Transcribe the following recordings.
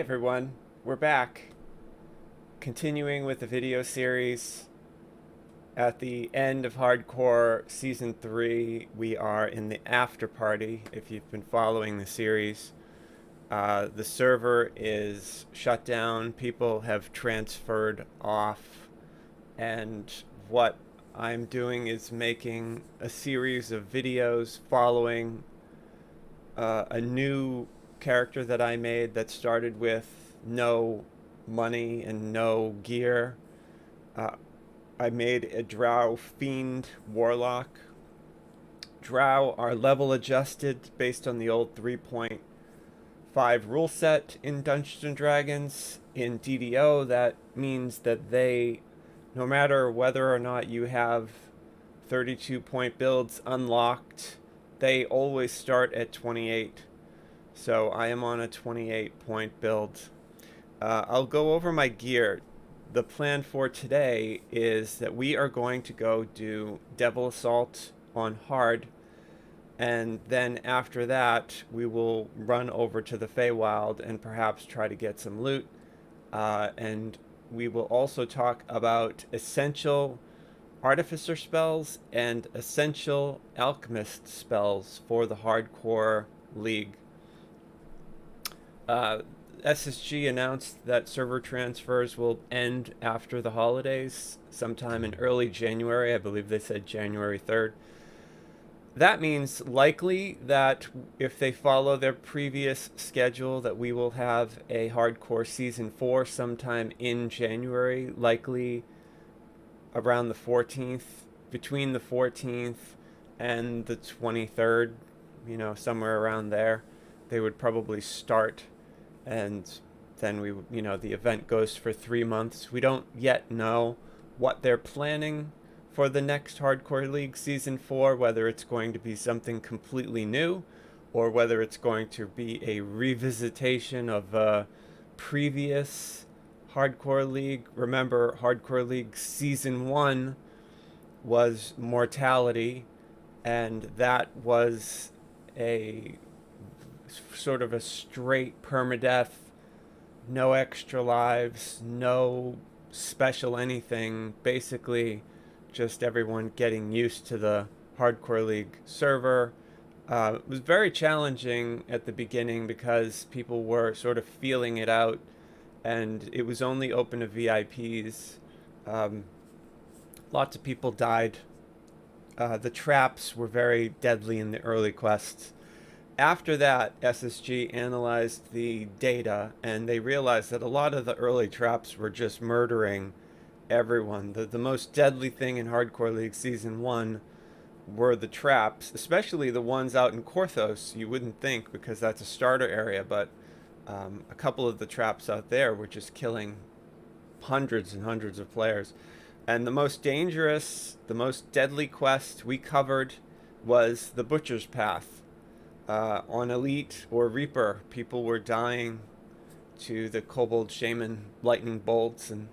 everyone, we're back, continuing with the video series. At the end of Hardcore Season 3, we are in the after party, if you've been following the series. The server is shut down, people have transferred off, and what I'm doing is making a series of videos following a new character that I made that started with no money and no gear. I made a Drow Fiend Warlock. Drow are level adjusted based on the old 3.5 rule set in Dungeons and Dragons. In DDO, that means that they, no matter whether or not you have 32-point builds unlocked, they always start at 28. So I am on a 28-point build. I'll go over my gear. The plan for today is that we are going to go do Devil Assault on hard, and then after that we will run over to the Feywild and perhaps try to get some loot. And we will also talk about essential Artificer spells and essential Alchemist spells for the Hardcore League. SSG announced that server transfers will end after the holidays, sometime in early January. I believe they said January 3rd. That means likely that if they follow their previous schedule, that we will have a Hardcore Season 4 sometime in January, likely around the 14th, between the 14th and the 23rd, somewhere around there. They would probably start, and then the event goes for 3 months. We don't yet know what they're planning for the next Hardcore League Season 4, whether it's going to be something completely new or whether it's going to be a revisitation of a previous Hardcore League. Remember, Hardcore League Season 1 was Mortality, and that was a sort of a straight permadeath, no extra lives, no special anything, basically just everyone getting used to the Hardcore League server. It was very challenging at the beginning because people were sort of feeling it out, and it was only open to VIPs. Lots of people died. The traps were very deadly in the early quests. After that, SSG analyzed the data, and they realized that a lot of the early traps were just murdering everyone. The most deadly thing in Hardcore League Season 1 were the traps, especially the ones out in Korthos. You wouldn't think, because that's a starter area, but a couple of the traps out there were just killing hundreds and hundreds of players. And the most dangerous, the most deadly quest we covered was the Butcher's Path. On Elite or Reaper, people were dying to the Kobold Shaman lightning bolts and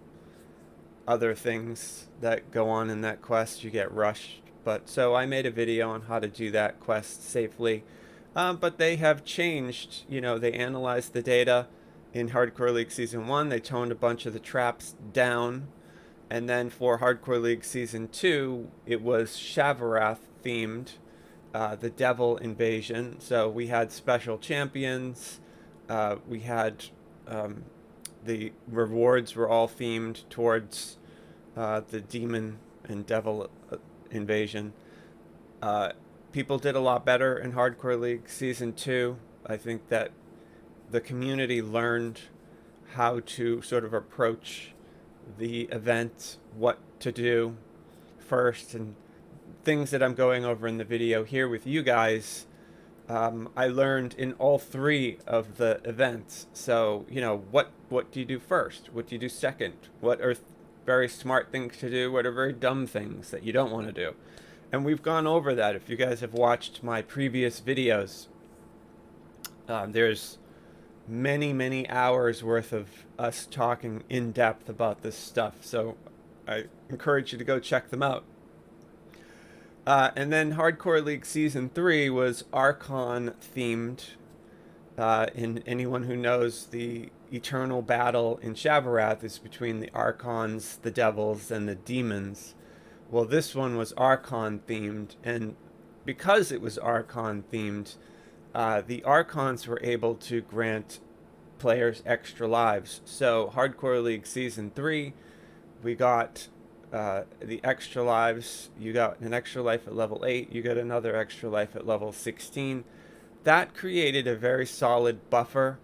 other things that go on in that quest. You get rushed. But so I made a video on how to do that quest safely. But they have changed. They analyzed the data in Hardcore League Season 1. They toned a bunch of the traps down. And then for Hardcore League Season 2, it was Shavarath themed. The Devil Invasion. So we had special champions. We had the rewards were all themed towards the Demon and Devil Invasion. People did a lot better in Hardcore League Season 2. I think that the community learned how to sort of approach the event, what to do first, and things that I'm going over in the video here with you guys. I learned in all 3 of the events. So, what do you do first? What do you do second? What are very smart things to do? What are very dumb things that you don't want to do? And we've gone over that. If you guys have watched my previous videos, there's many hours worth of us talking in depth about this stuff. So I encourage you to go check them out. And then Hardcore League Season 3 was Archon themed. And anyone who knows the eternal battle in Shavarath is between the Archons, the devils, and the demons. Well, this one was Archon themed, and because it was Archon themed, the Archons were able to grant players extra lives. So, Hardcore League Season 3, we got the extra lives. You got an extra life at level 8, you got another extra life at level 16. That created a very solid buffer.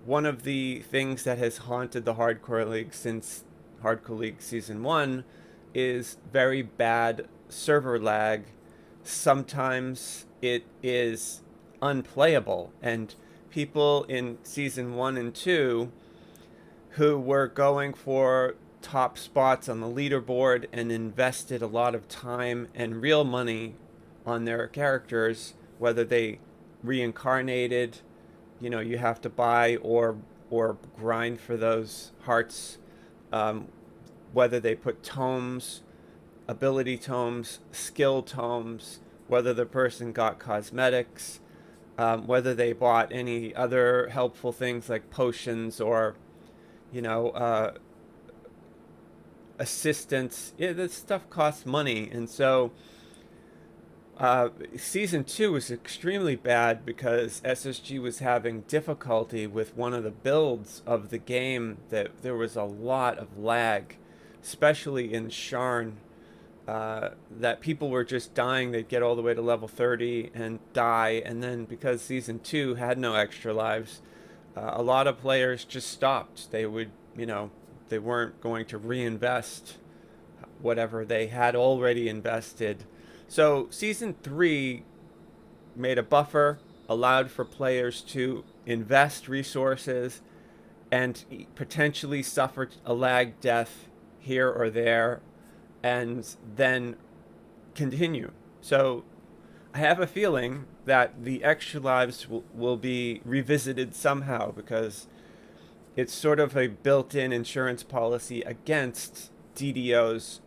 One of the things that has haunted the Hardcore League since Hardcore League Season 1 is very bad server lag. Sometimes it is unplayable, and people in Season 1 and 2 who were going for top spots on the leaderboard and invested a lot of time and real money on their characters, whether they reincarnated, you have to buy or grind for those hearts, whether they put tomes, ability tomes, skill tomes, whether the person got cosmetics, whether they bought any other helpful things like potions or assistance. Yeah, this stuff costs money, and so Season 2 was extremely bad because SSG was having difficulty with one of the builds of the game. That there was a lot of lag, especially in Sharn, that people were just dying. They'd get all the way to level 30 and die, and then because Season 2 had no extra lives, a lot of players just stopped. They would, they weren't going to reinvest whatever they had already invested. So Season 3 made a buffer, allowed for players to invest resources and potentially suffer a lag death here or there and then continue. So I have a feeling that the extra lives will be revisited somehow, because it's sort of a built-in insurance policy against DDO's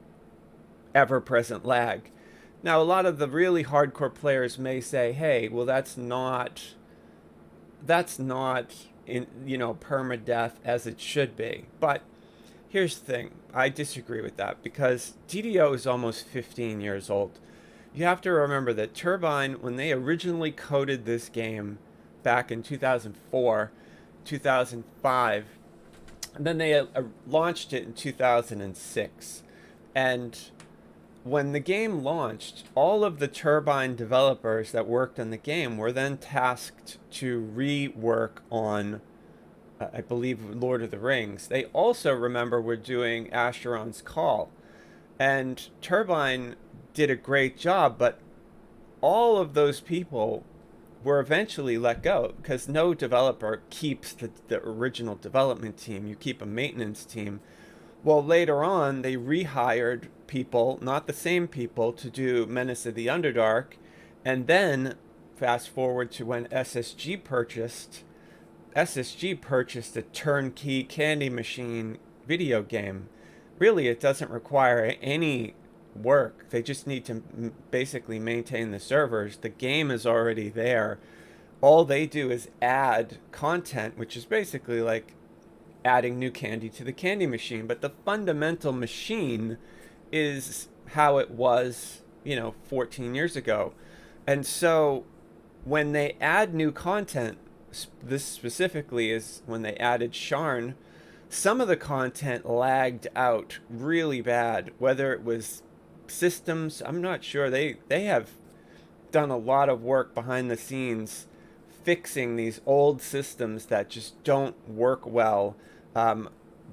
ever-present lag. Now, a lot of the really hardcore players may say, "Hey, well, that's not in permadeath as it should be." But here's the thing: I disagree with that, because DDO is almost 15 years old. You have to remember that Turbine, when they originally coded this game back in 2004, 2005, and then they launched it in 2006, and when the game launched, all of the Turbine developers that worked on the game were then tasked to rework on, I believe, Lord of the Rings. They also, remember, were doing Acheron's Call. And Turbine did a great job, but all of those people were eventually let go, because no developer keeps the original development team. You keep a maintenance team. Well, later on, they rehired people, not the same people, to do Menace of the Underdark. And then, fast forward to when SSG purchased a turnkey candy machine video game. Really, it doesn't require any work. They just need to basically maintain the servers. The game is already there. All they do is add content, which is basically like adding new candy to the candy machine. But the fundamental machine is how it was, 14 years ago. And so when they add new content, this specifically is when they added Sharn, some of the content lagged out really bad. Whether it was systems, I'm not sure. They have done a lot of work behind the scenes fixing these old systems that just don't work well.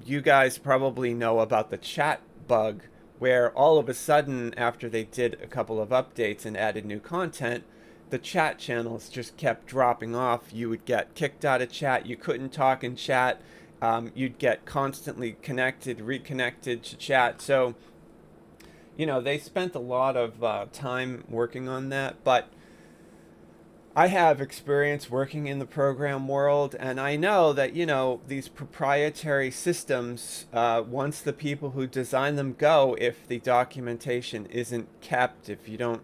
You guys probably know about the chat bug, where all of a sudden, after they did a couple of updates and added new content, the chat channels just kept dropping off. You would get kicked out of chat. You couldn't talk in chat. You'd get constantly reconnected to chat. So, they spent a lot of time working on that. But I have experience working in the program world, and I know that, these proprietary systems, once the people who design them go, if the documentation isn't kept, if you don't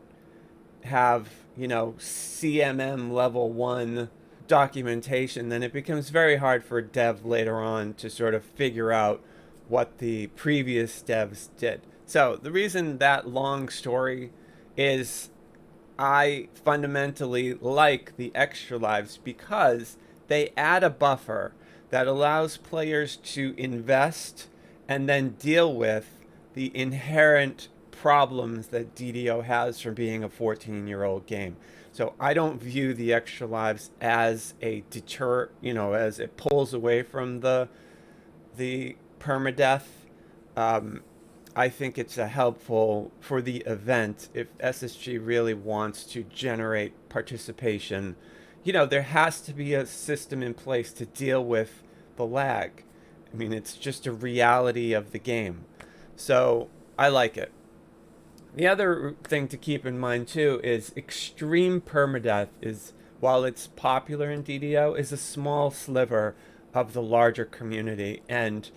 have, CMM level 1 documentation, then it becomes very hard for a dev later on to sort of figure out what the previous devs did. So the reason that long story is I fundamentally like the extra lives because they add a buffer that allows players to invest and then deal with the inherent problems that DDO has from being a 14-year-old game. So I don't view the extra lives as a deter, as it pulls away from the permadeath. Um, I think it's a helpful for the event if SSG really wants to generate participation. There has to be a system in place to deal with the lag. I mean, it's just a reality of the game. So I like it. The other thing to keep in mind too is extreme permadeath is, while it's popular in DDO, is a small sliver of the larger community, and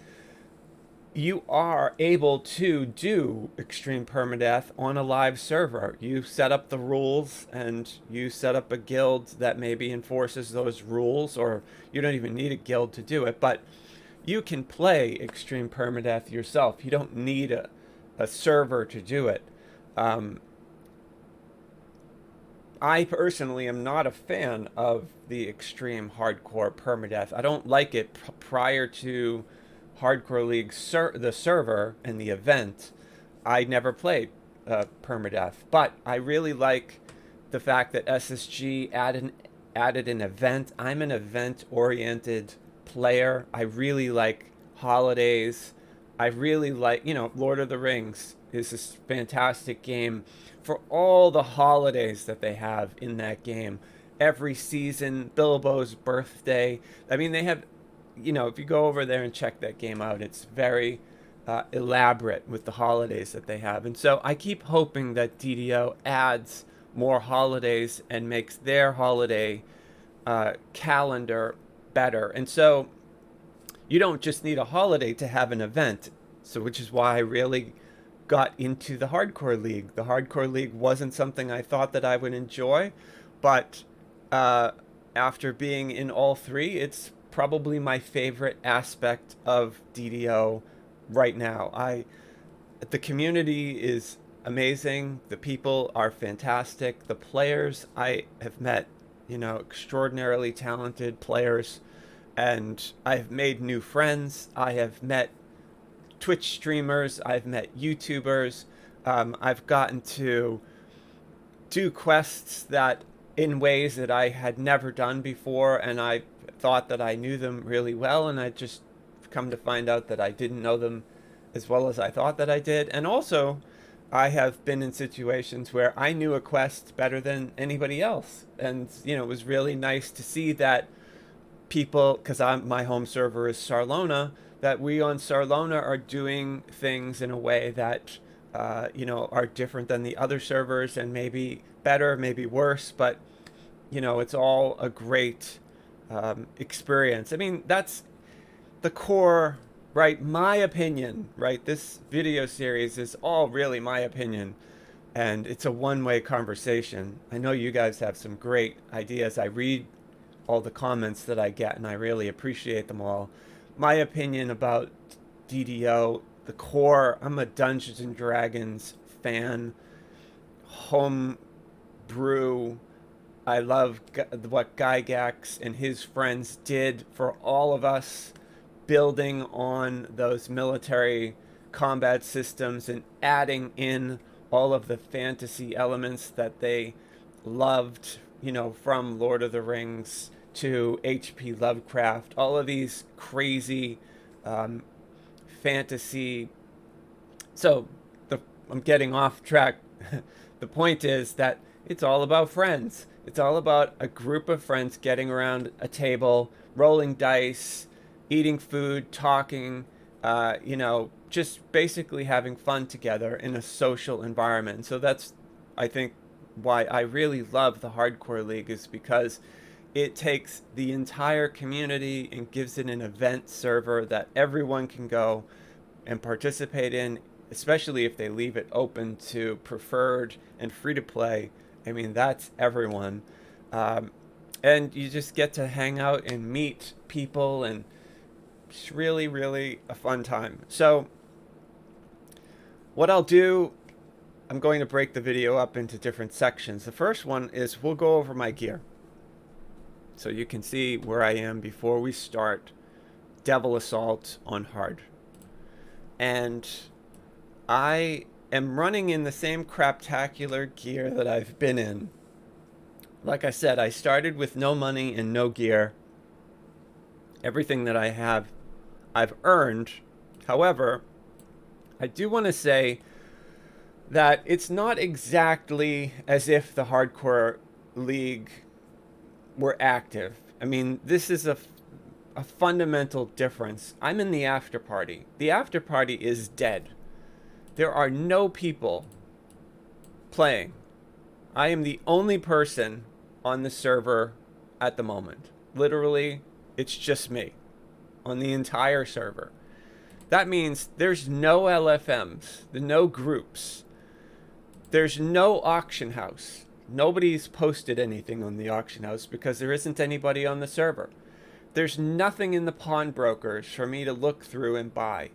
you are able to do extreme permadeath on a live server. You set up the rules and you set up a guild that maybe enforces those rules, or you don't even need a guild to do it, but you can play extreme permadeath yourself. You don't need a server to do it. I personally am not a fan of the extreme hardcore permadeath. I don't like it prior to Hardcore League, the server and the event. I never played permadeath, but I really like the fact that SSG added an event. I'm an event-oriented player. I really like holidays. I really like, Lord of the Rings is this fantastic game for all the holidays that they have in that game. Every season, Bilbo's birthday. I mean, they have, if you go over there and check that game out, it's very elaborate with the holidays that they have. And so I keep hoping that DDO adds more holidays and makes their holiday calendar better. And so you don't just need a holiday to have an event. So, which is why I really got into the Hardcore League. The Hardcore League wasn't something I thought that I would enjoy, but after being in all three, it's probably my favorite aspect of DDO right now. The community is amazing. The people are fantastic. The players I have met, extraordinarily talented players, and I've made new friends. I have met Twitch streamers. I've met YouTubers. I've gotten to do quests that in ways that I had never done before, and I thought that I knew them really well, and I just come to find out that I didn't know them as well as I thought that I did. And also, I have been in situations where I knew a quest better than anybody else, and it was really nice to see that people, because my home server is Sarlona, that we on Sarlona are doing things in a way that are different than the other servers, and maybe better, maybe worse, but it's all a great experience. I mean, that's the core, right? My opinion, right? This video series is all really my opinion, and it's a one-way conversation. I know you guys have some great ideas. I read all the comments that I get, and I really appreciate them all. My opinion about DDO, the core, I'm a Dungeons and Dragons fan, home brew. I love what Gygax and his friends did for all of us, building on those military combat systems and adding in all of the fantasy elements that they loved, from Lord of the Rings to H.P. Lovecraft, all of these crazy fantasy. So I'm getting off track. The point is that it's all about friends. It's all about a group of friends getting around a table, rolling dice, eating food, talking, just basically having fun together in a social environment. So that's, I think, why I really love the Hardcore League, is because it takes the entire community and gives it an event server that everyone can go and participate in, especially if they leave it open to preferred and free to play. I mean, that's everyone. and you just get to hang out and meet people, and it's really, really a fun time. So what I'll do, I'm going to break the video up into different sections. The first one is we'll go over my gear, so you can see where I am before we start Devil Assault on hard. And I am running in the same craptacular gear that I've been in. Like I said, I started with no money and no gear. Everything that I have, I've earned. However, I do want to say that it's not exactly as if the hardcore league were active. I mean, this is a fundamental difference. I'm in the after party. The after party is dead. There are no people playing. I am the only person on the server at the moment. Literally, it's just me on the entire server. That means there's no LFMs, no groups. There's no auction house. Nobody's posted anything on the auction house because there isn't anybody on the server. There's nothing in the pawnbrokers for me to look through and buy.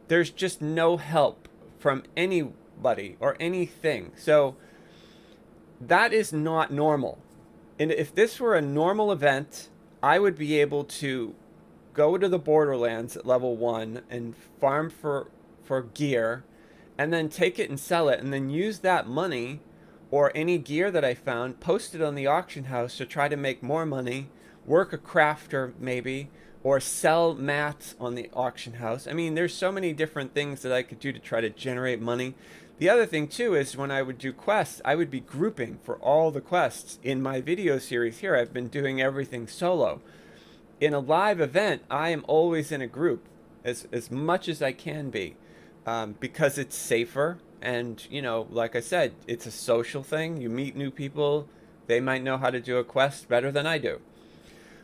There's just no help from anybody or anything. So that is not normal. And if this were a normal event, I would be able to go to the Borderlands at level 1 and farm for gear, and then take it and sell it, and then use that money or any gear that I found, post it on the auction house to try to make more money, work a crafter maybe, or sell mats on the auction house. I mean, there's so many different things that I could do to try to generate money. The other thing too is when I would do quests, I would be grouping for all the quests. In my video series here, I've been doing everything solo. In a live event, I am always in a group as much as I can be, because it's safer. And, you know, like I said, it's a social thing. You meet new people. They might know how to do a quest better than I do.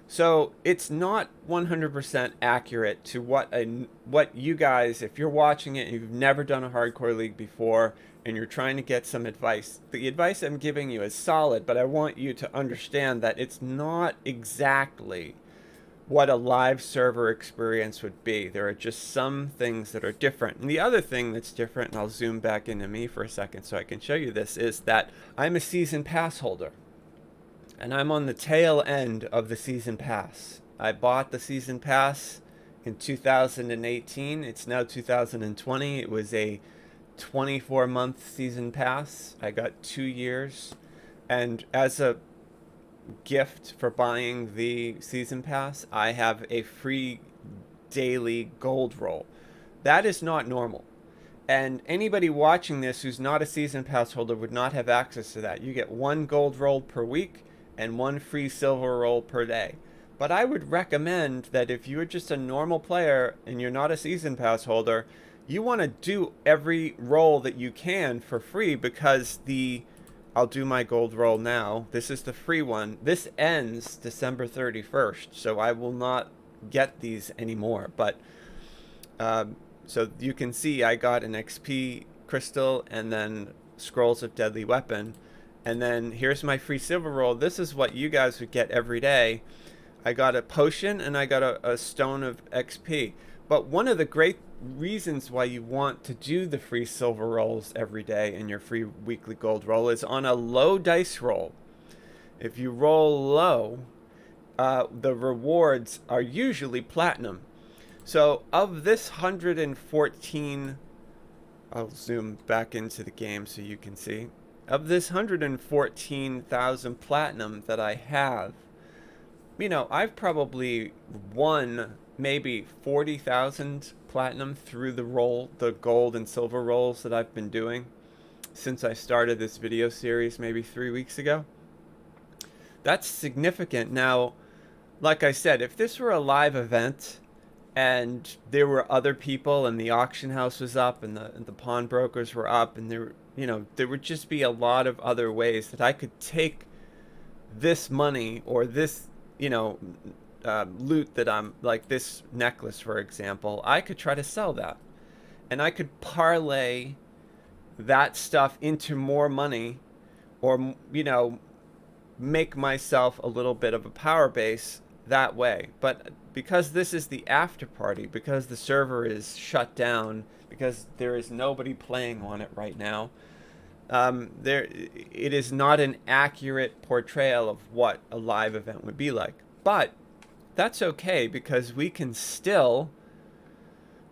So it's not 100% accurate to what you guys, if you're watching it and you've never done a hardcore league before and you're trying to get some advice, the advice I'm giving you is solid, but I want you to understand that it's not exactly what a live server experience would be. There are just some things that are different. And the other thing that's different, and I'll zoom back into me for a second so I can show you this, is that I'm a season pass holder. And I'm on the tail end of the season pass. I bought the season pass in 2018. It's now 2020. It was a 24-month season pass. I got 2 years. And as a gift for buying the season pass, I have a free daily gold roll. That is not normal. And anybody watching this who's not a season pass holder would not have access to that. You get 1 gold roll per week and 1 free silver roll per day. But I would recommend that if you're just a normal player and you're not a season pass holder, you want to do every roll that you can for free, because I'll do my gold roll now. This is the free one. This ends December 31st, so I will not get these anymore. But so you can see I got an XP crystal and then Scrolls of Deadly Weapon. And then here's my free silver roll. This is what you guys would get every day. I got a potion and I got a stone of XP. But one of the great reasons why you want to do the free silver rolls every day and your free weekly gold roll is on a low dice roll. If you roll low, the rewards are usually platinum. So of this 114, I'll zoom back into the game so you can see. Of this 114,000 platinum that I have, you know, I've probably won maybe 40,000 platinum through the gold and silver rolls that I've been doing since I started this video series maybe 3 weeks ago. That's significant. Now, like I said, if this were a live event and there were other people and the auction house was up and the pawnbrokers were up, and there would just be a lot of other ways that I could take this money or this, loot that I'm, like this necklace, for example, I could try to sell that. And I could parlay that stuff into more money, or, make myself a little bit of a power base that way. But because this is the after party, because the server is shut down, because there is nobody playing on it right now, it is not an accurate portrayal of what a live event would be like. But that's okay, because we can still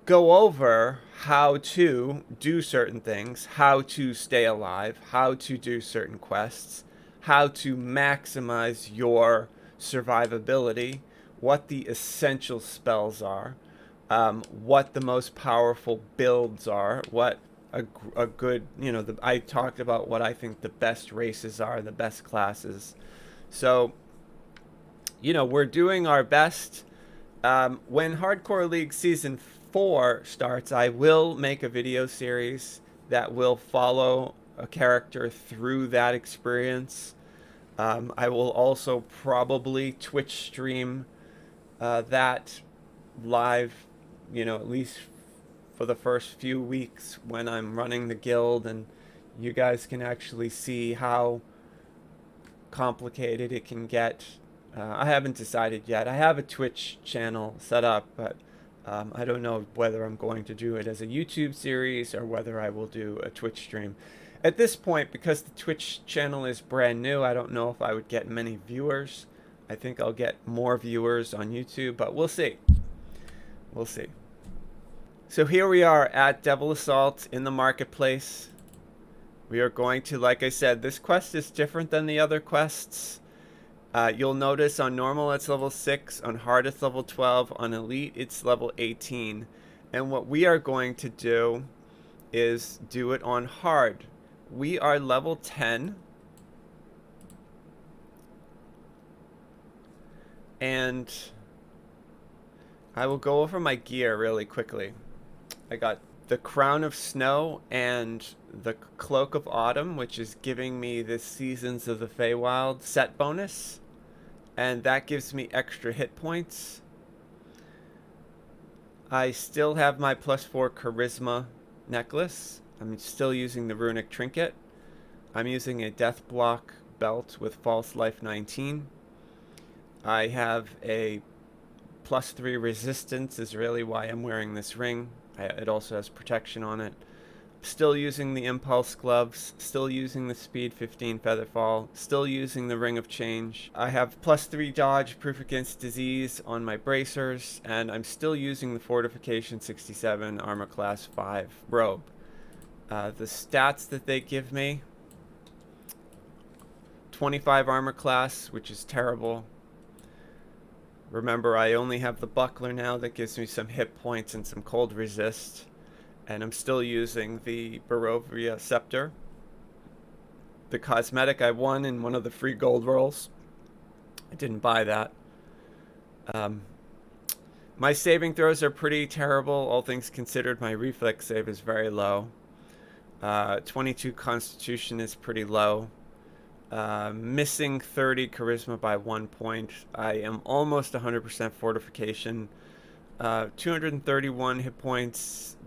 go over how to do certain things, how to stay alive, how to do certain quests, how to maximize your survivability, what the essential spells are, what the most powerful builds are, what a good, I talked about what I think the best races are, the best classes. So, we're doing our best. When Hardcore League Season 4 starts, I will make a video series that will follow a character through that experience. I will also probably Twitch stream that live, at least for the first few weeks when I'm running the guild, and you guys can actually see how complicated it can get. I haven't decided yet. I have a Twitch channel set up, but I don't know whether I'm going to do it as a YouTube series or whether I will do a Twitch stream. At this point, because the Twitch channel is brand new, I don't know if I would get many viewers. I think I'll get more viewers on YouTube, but we'll see. We'll see. So here we are at Devil Assault in the marketplace. We are going to, like I said, this quest is different than the other quests. You'll notice on normal it's level 6, on hard it's level 12, on elite it's level 18. And what we are going to do is do it on hard. We are level 10. And I will go over my gear really quickly. I got the Crown of Snow and the Cloak of Autumn, which is giving me the Seasons of the Feywild set bonus. And that gives me extra hit points. I still have my +4 Charisma necklace. I'm still using the Runic Trinket. I'm using a Death Block belt with False Life 19. I have a +3 resistance is really why I'm wearing this ring. It also has protection on it. Still using the Impulse gloves, still using the Speed 15 Featherfall, still using the Ring of Change. I have +3 dodge, proof against disease on my bracers, and I'm still using the Fortification 67 Armor Class 5 robe. The stats that they give me: 25 armor class, which is terrible. Remember, I only have the buckler now that gives me some hit points and some cold resist. And I'm still using the Barovia Scepter. The cosmetic I won in one of the free gold rolls. I didn't buy that. My saving throws are pretty terrible. All things considered, my reflex save is very low. 22 Constitution is pretty low. Missing 30 Charisma by 1 point. I am almost 100% Fortification. 231 hit points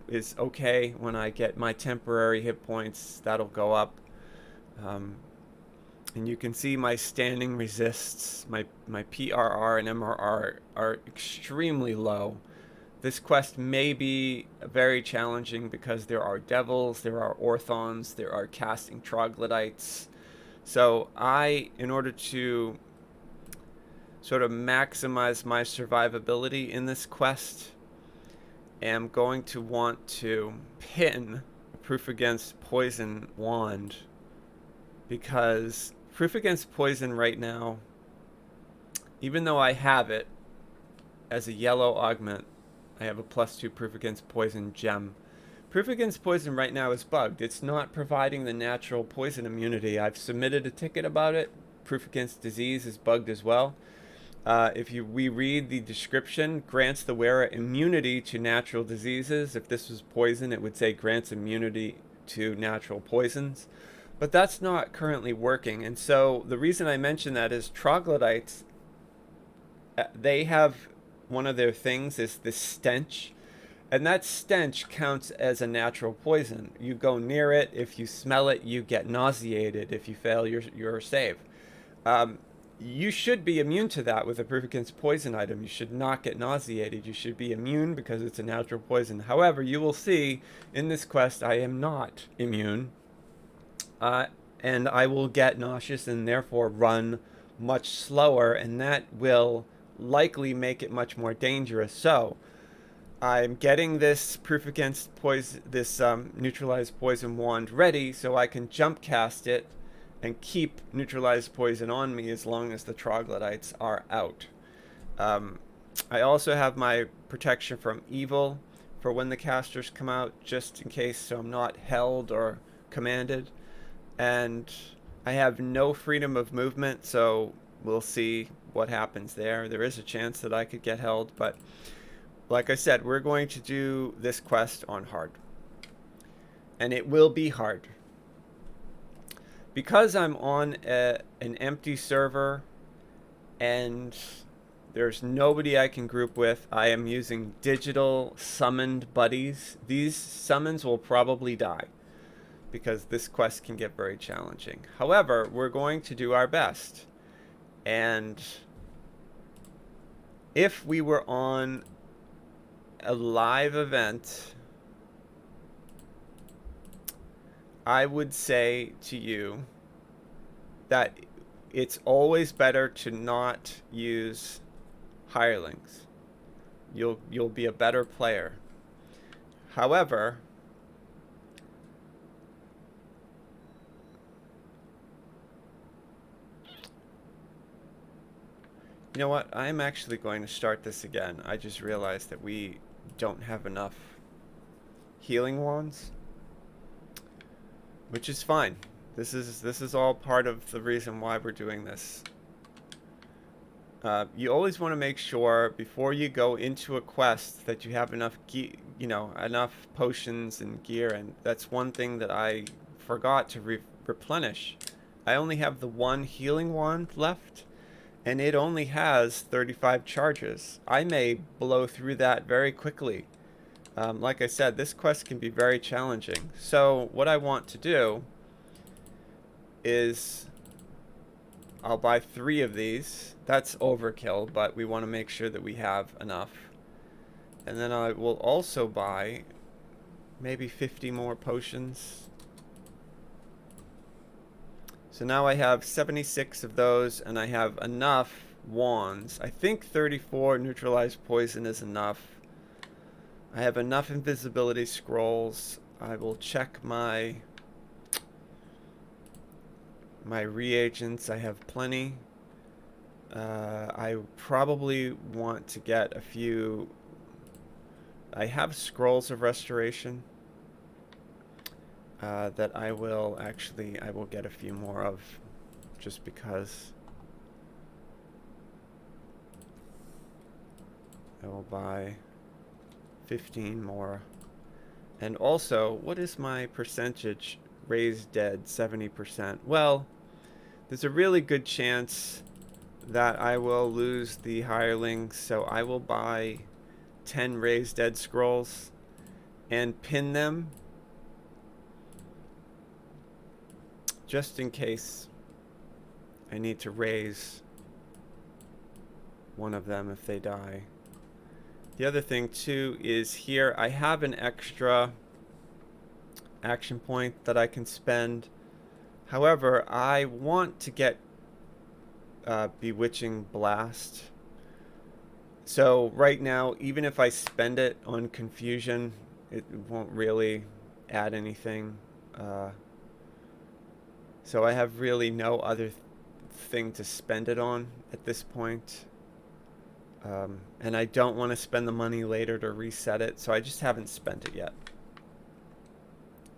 is okay. When I get my temporary hit points, that'll go up. And you can see my standing resists, my PRR and MRR are extremely low. This quest may be very challenging because there are devils, there are orthons, there are casting troglodytes. So in order to sort of maximize my survivability in this quest, am going to want to pin proof against poison wand, because proof against poison right now, even though I have it as a yellow augment, I have a +2 proof against poison gem. Proof against poison right now is bugged. It's not providing the natural poison immunity. I've submitted a ticket about it. Proof against disease is bugged as well. If we read the description, grants the wearer immunity to natural diseases. If this was poison, it would say grants immunity to natural poisons. But that's not currently working. And so the reason I mention that is troglodytes, they have one of their things is the stench. And that stench counts as a natural poison. You go near it, if you smell it, you get nauseated if you fail your save. You should be immune to that with a proof against poison item. You should not get nauseated. You should be immune because it's a natural poison. However, you will see in this quest I am not immune. And I will get nauseous and therefore run much slower, and that will likely make it much more dangerous. So I'm getting this proof against poison, this neutralized poison wand ready so I can jump cast it and keep neutralized poison on me as long as the troglodytes are out. I also have my protection from evil for when the casters come out, just in case, so I'm not held or commanded. And I have no freedom of movement, so we'll see what happens there. There is a chance that I could get held, but like I said, we're going to do this quest on hard. And it will be hard. Because I'm on an empty server and there's nobody I can group with, I am using digital summoned buddies. These summons will probably die because this quest can get very challenging. However, we're going to do our best. And if we were on a live event, I would say to you that it's always better to not use hirelings. You'll be a better player. However, you know what? I'm actually going to start this again. I just realized that we don't have enough healing wands, which is fine. This is all part of the reason why we're doing this. You always want to make sure before you go into a quest that you have enough enough potions and gear, and that's one thing that I forgot to replenish. I only have the one healing wand left, and it only has 35 charges. I may blow through that very quickly. Like I said, this quest can be very challenging. So what I want to do is I'll buy 3 of these. That's overkill, but we want to make sure that we have enough. And then I will also buy maybe 50 more potions. So now I have 76 of those, and I have enough wands. I think 34 neutralized poison is enough. I have enough invisibility scrolls. I will check my reagents. I have plenty. I probably want to get a few. I have scrolls of restoration that I will get a few more of, just because. I will buy 15 more. And also, what is my percentage? Raised dead, 70%. Well, there's a really good chance that I will lose the hirelings, so I will buy 10 raised dead scrolls and pin them just in case I need to raise one of them if they die. The other thing too is here I have an extra action point that I can spend. However, I want to get Bewitching Blast. So right now, even if I spend it on Confusion, it won't really add anything. So I have really no other thing to spend it on at this point. And I don't want to spend the money later to reset it, so I just haven't spent it yet.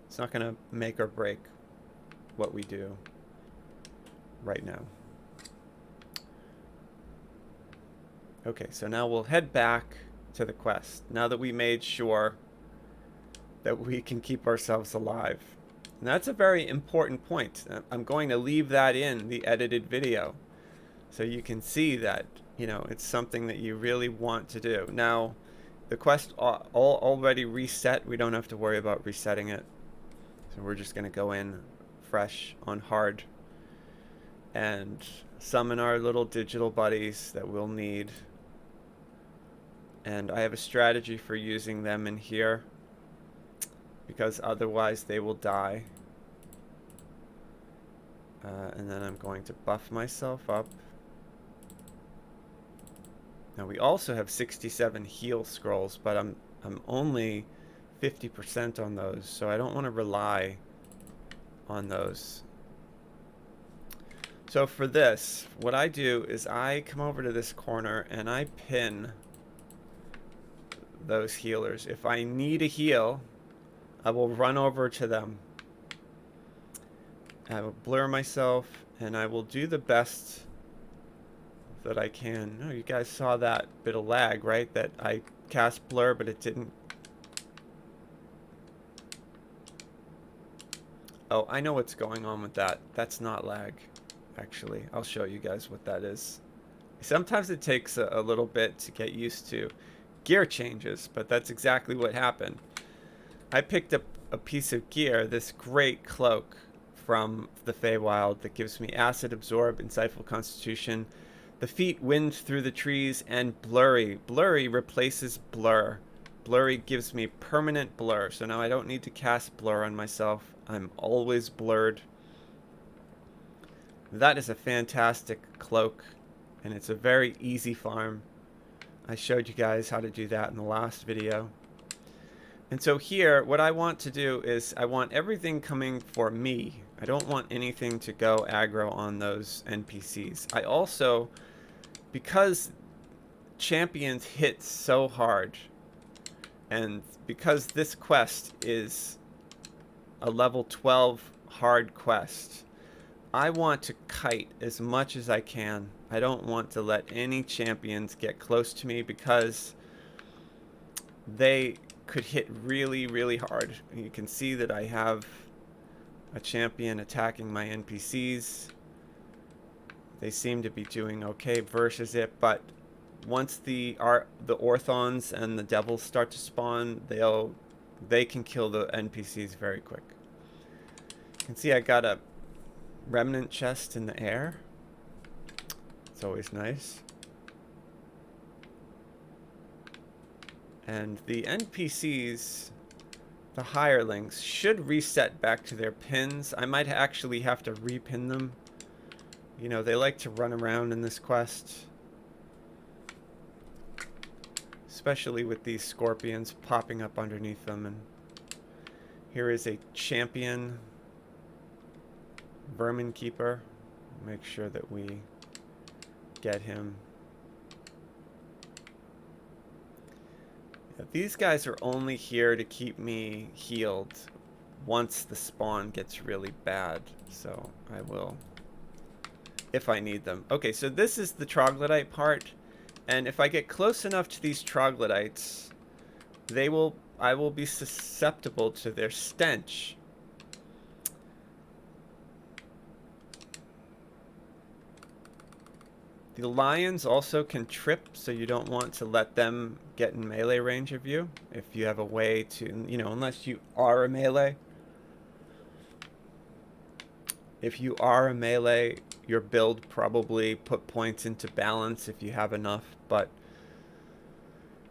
It's not going to make or break what we do right now. Okay, so now we'll head back to the quest, now that we made sure that we can keep ourselves alive. And that's a very important point. I'm going to leave that in the edited video, so you can see that, you know, it's something that you really want to do. Now, the quest already reset. We don't have to worry about resetting it. So we're just going to go in fresh on hard. and summon our little digital buddies that we'll need. And I have a strategy for using them in here, because otherwise they will die. And then I'm going to buff myself up. Now we also have 67 heal scrolls, but I'm only 50% on those, so I don't want to rely on those. So for this, what I do is I come over to this corner and I pin those healers. If I need a heal, I will run over to them. I will blur myself and I will do the best that I can. Oh, you guys saw that bit of lag, right? That I cast blur, but it didn't. Oh, I know what's going on with that. That's not lag, actually. I'll show you guys what that is. Sometimes it takes a little bit to get used to gear changes, but that's exactly what happened. I picked up a piece of gear, this great cloak from the Feywild that gives me Acid Absorb, Insightful Constitution, the feet wind through the trees, and Blurry. Blurry replaces blur. Blurry gives me permanent blur, so now I don't need to cast blur on myself. I'm always blurred. That is a fantastic cloak, and it's a very easy farm. I showed you guys how to do that in the last video. And so here, what I want to do is I want everything coming for me. I don't want anything to go aggro on those NPCs. I also, because champions hit so hard, and because this quest is a level 12 hard quest, I want to kite as much as I can. I don't want to let any champions get close to me because they could hit really, really hard. You can see that I have a champion attacking my NPCs. They seem to be doing okay versus it, but once the orthons and the devils start to spawn, they can kill the NPCs very quick. You can see I got a remnant chest in the air. It's always nice. And the NPCs, the hirelings, should reset back to their pins. I might actually have to repin them. You know, they like to run around in this quest, especially with these scorpions popping up underneath them. And here is a champion vermin keeper. Make sure that we get him. Yeah, these guys are only here to keep me healed once the spawn gets really bad, so I will, if I need them. Okay, so this is the troglodyte part, and if I get close enough to these troglodytes, I will be susceptible to their stench. The lions also can trip, so you don't want to let them get in melee range of you. If you have a way to, you know, unless you are a melee. If you are a melee, your build probably put points into balance if you have enough, but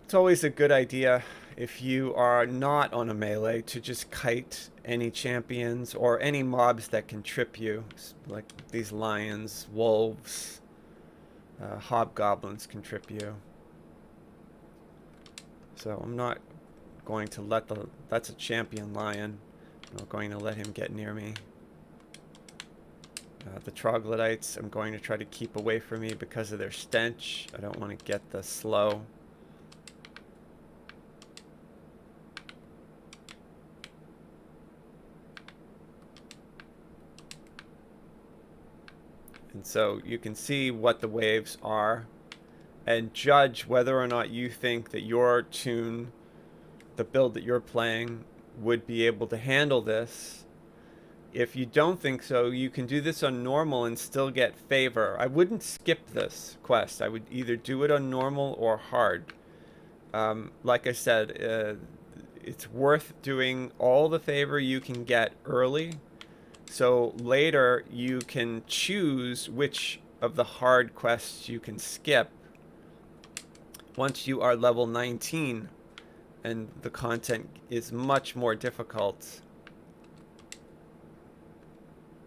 it's always a good idea if you are not on a melee to just kite any champions or any mobs that can trip you, like these lions, wolves, hobgoblins can trip you. So I'm not going to let that's a champion lion. I'm not going to let him get near me. The troglodytes I'm going to try to keep away from me because of their stench. I don't want to get the slow. And so you can see what the waves are and judge whether or not you think that your tune, the build that you're playing, would be able to handle this. If you don't think so, you can do this on normal and still get favor. I wouldn't skip this quest. I would either do it on normal or hard. Like I said, it's worth doing all the favor you can get early, So later you can choose which of the hard quests you can skip once you are level 19 and the content is much more difficult.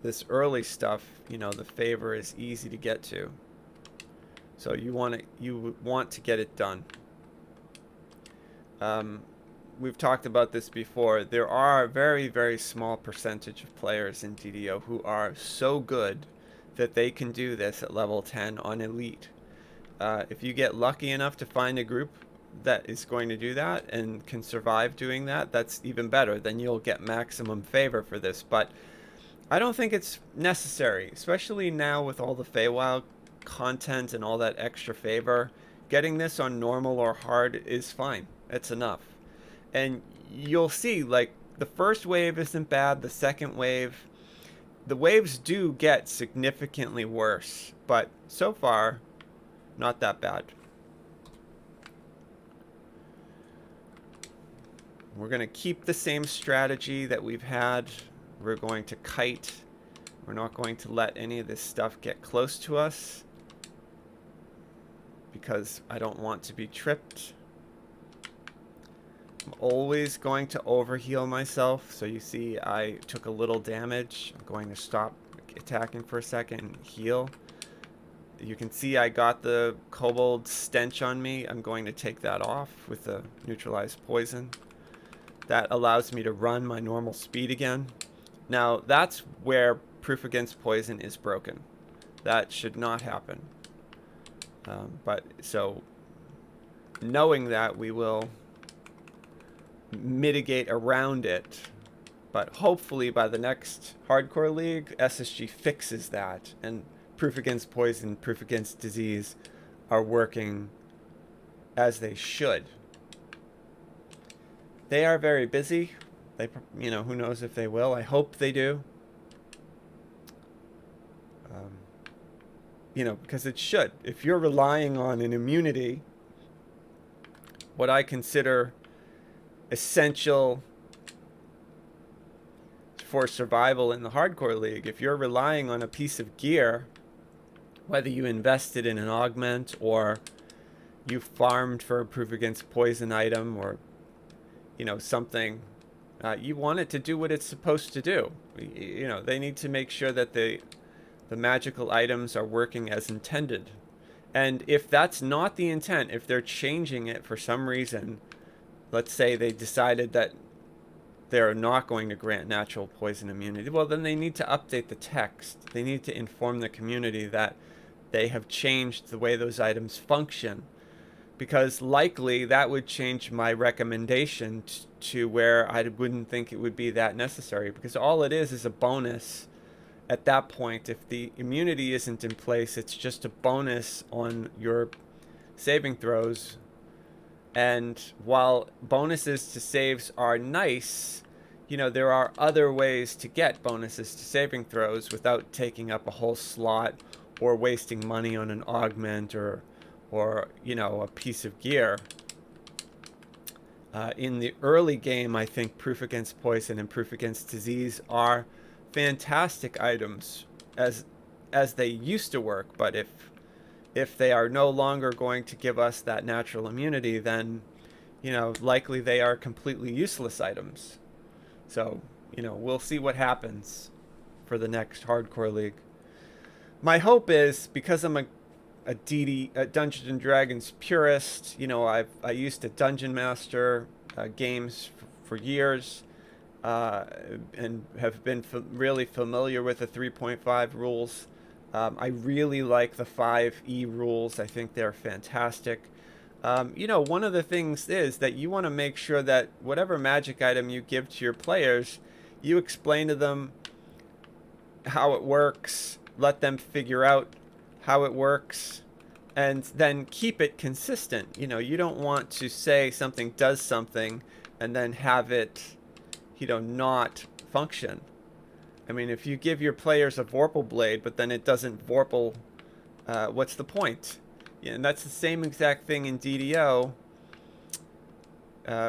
This early stuff, you know, the favor is easy to get to. So you want to get it done. We've talked about this before. There are a very, very small percentage of players in DDO who are so good that they can do this at level 10 on Elite. If you get lucky enough to find a group that is going to do that and can survive doing that, that's even better. Then you'll get maximum favor for this. But I don't think it's necessary, especially now with all the Feywild content and all that extra favor. Getting this on normal or hard is fine. It's enough. And you'll see, like, the first wave isn't bad. The second wave, the waves do get significantly worse, but so far, not that bad. We're going to keep the same strategy that we've had. We're going to kite. We're not going to let any of this stuff get close to us because I don't want to be tripped. I'm always going to overheal myself. So you see I took a little damage. I'm going to stop attacking for a second and heal. You can see I got the kobold stench on me. I'm going to take that off with the neutralized poison. That allows me to run my normal speed again. Now that's where proof against poison is broken. That should not happen. But so knowing that, we will mitigate around it. But hopefully by the next hardcore league, SSG fixes that, and proof against poison, proof against disease are working as they should. They are very busy. They, you know, who knows if they will. I hope they do. You know, because it should. If you're relying on an immunity, what I consider essential for survival in the hardcore league, if you're relying on a piece of gear, whether you invested in an augment or you farmed for a proof against poison item or, you know, something, you want it to do what it's supposed to do. You know, they need to make sure that the magical items are working as intended. And if that's not the intent, if they're changing it for some reason, let's say they decided that they're not going to grant natural poison immunity, well, then they need to update the text. They need to inform the community that they have changed the way those items function, because likely that would change my recommendation to where I wouldn't think it would be that necessary, because all it is a bonus. At that point, if the immunity isn't in place, it's just a bonus on your saving throws. And while bonuses to saves are nice, you know, there are other ways to get bonuses to saving throws without taking up a whole slot or wasting money on an augment or you know, a piece of gear. In the early game, I think proof against poison and proof against disease are fantastic items as they used to work, but if they are no longer going to give us that natural immunity, then, you know, likely they are completely useless items. So, you know, we'll see what happens for the next hardcore league. My hope is, because I'm a Dungeons and Dragons purist, you know, I used to dungeon master games for years. And have been really familiar with the 3.5 rules. I really like the 5E rules. I think they're fantastic. You know, one of the things is that you want to make sure that whatever magic item you give to your players, you explain to them how it works, let them figure out how it works, and then keep it consistent. You know, you don't want to say something does something and then have it, you know, not function. I mean, if you give your players a Vorpal blade, but then it doesn't Vorpal, what's the point? Yeah, and that's the same exact thing in DDO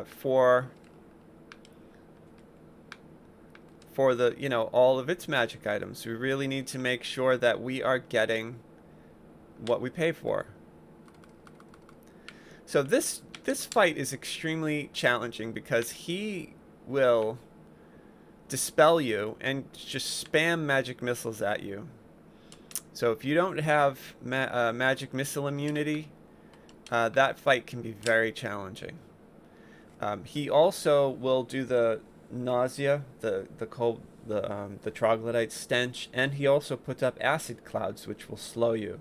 for for the, all of its magic items. We really need to make sure that we are getting what we pay for. So this fight is extremely challenging because he will dispel you and just spam magic missiles at you. So if you don't have magic missile immunity, that fight can be very challenging. He also will do the nausea, the cold, the troglodyte stench, and he also puts up acid clouds, which will slow you.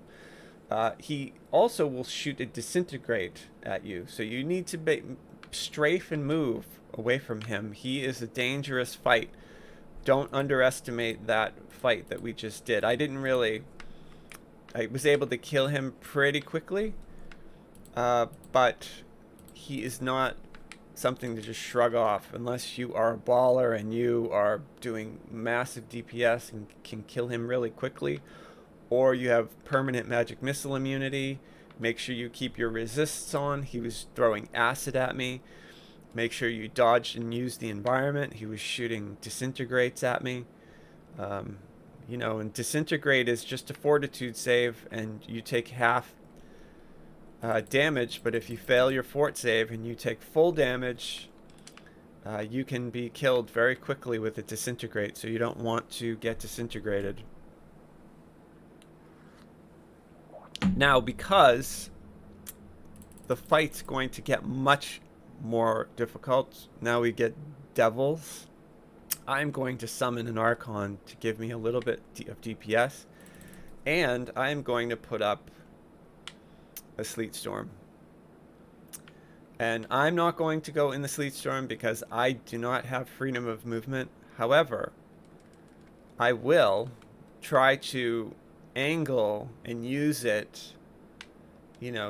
He also will shoot a disintegrate at you, so you need to strafe and move away from him. He is a dangerous fight. Don't underestimate that fight that we just did. I was able to kill him pretty quickly, but he is not something to just shrug off unless you are a baller and you are doing massive DPS and can kill him really quickly, or you have permanent magic missile immunity. Make sure you keep your resists on. He was throwing acid at me. Make sure you dodged and used the environment. He was shooting disintegrates at me. And disintegrate is just a fortitude save, and you take half damage. But if you fail your fort save and you take full damage, you can be killed very quickly with a disintegrate. So you don't want to get disintegrated. Now, because the fight's going to get much more difficult, now we get devils. I'm going to summon an Archon to give me a little bit of DPS, and I'm going to put up a Sleet Storm. And I'm not going to go in the Sleet Storm because I do not have freedom of movement. However, I will try to angle and use it,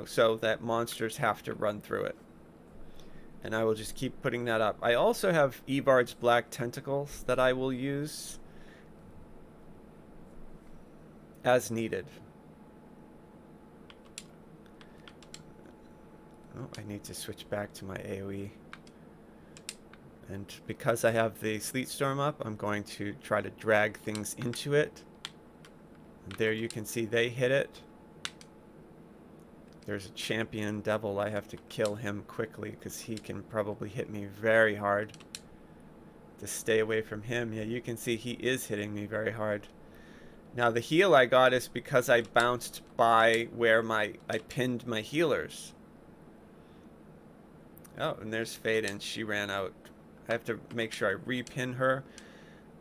so that monsters have to run through it. And I will just keep putting that up. I also have Evard's Black Tentacles that I will use as needed. Oh, I need to switch back to my AoE. And because I have the Sleet Storm up, I'm going to try to drag things into it. And there you can see they hit it. There's a champion devil. I have to kill him quickly because he can probably hit me very hard. To stay away from him. Yeah, you can see he is hitting me very hard. Now the heal I got is because I bounced by where I pinned my healers. Oh, and there's Faden. She ran out. I have to make sure I repin her.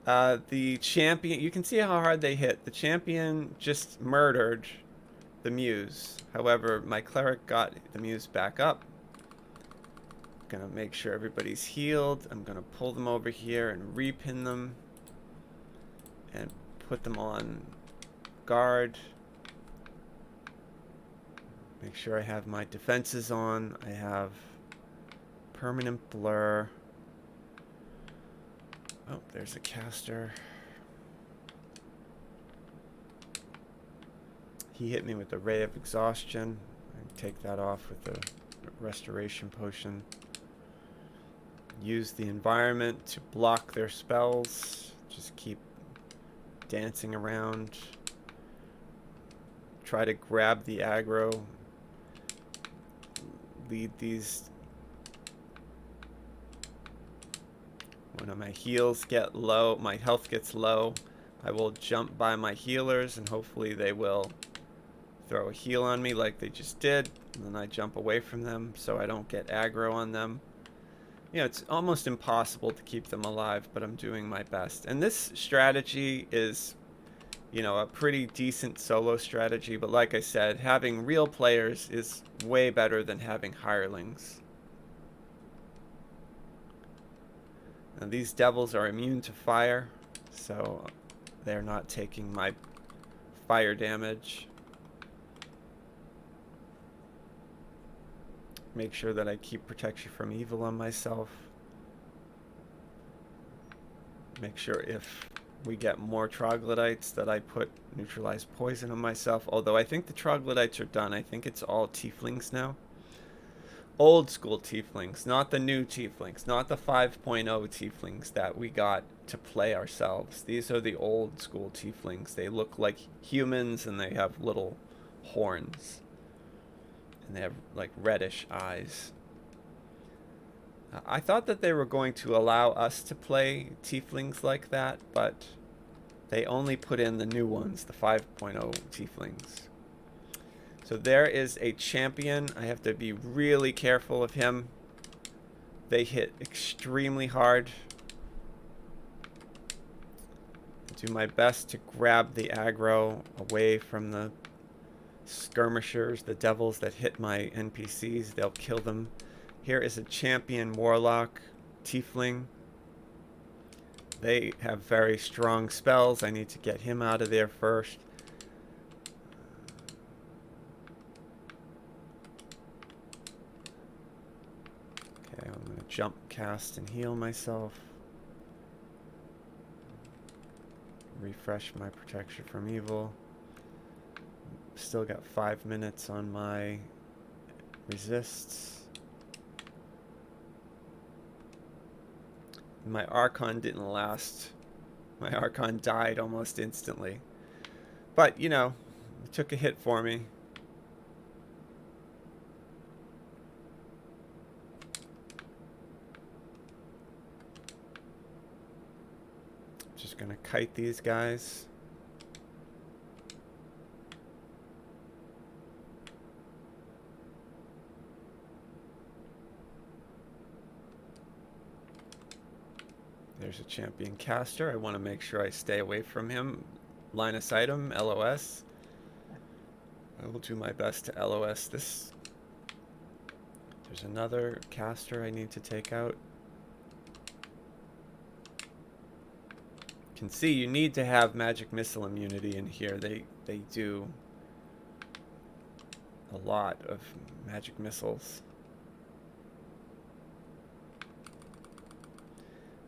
The champion, you can see how hard they hit. The champion just murdered the Muse. However, my cleric got the Muse back up. Gonna make sure everybody's healed. I'm gonna pull them over here and repin them and put them on guard. Make sure I have my defenses on. I have permanent blur. Oh, there's a caster. He hit me with the Ray of Exhaustion. I take that off with the Restoration Potion. Use the environment to block their spells. Just keep dancing around. Try to grab the aggro. Lead these. When my heals get low, my health gets low, I will jump by my healers and hopefully they will throw a heal on me like they just did. And then I jump away from them so I don't get aggro on them. It's almost impossible to keep them alive, but I'm doing my best. And this strategy is, a pretty decent solo strategy. But like I said, having real players is way better than having hirelings. Now, these devils are immune to fire, so they're not taking my fire damage. Make sure that I keep protection from evil on myself. Make sure if we get more troglodytes that I put neutralized poison on myself. Although I think the troglodytes are done. I think it's all tieflings now. old school tieflings, not the new tieflings, not the 5.0 tieflings that we got to play ourselves. These are the old school tieflings. They look like humans and they have little horns. And they have like reddish eyes. I thought that they were going to allow us to play tieflings like that, but they only put in the new ones, the 5.0 tieflings. So there is a champion. I have to be really careful of him. They hit extremely hard. Do my best to grab the aggro away from the skirmishers, the devils that hit my NPCs. They'll kill them. Here is a champion warlock tiefling. They have very strong spells. I need to get him out of there first. Okay, I'm going to jump, cast, and heal myself. Refresh my protection from evil. Still got 5 minutes on my resists. My Archon didn't last. My Archon died almost instantly. But, you know, it took a hit for me. Just gonna kite these guys. There's a champion caster. I want to make sure I stay away from him. Line of sight him, LOS. I will do my best to LOS this. There's another caster I need to take out. You can see you need to have magic missile immunity in here. They do a lot of magic missiles.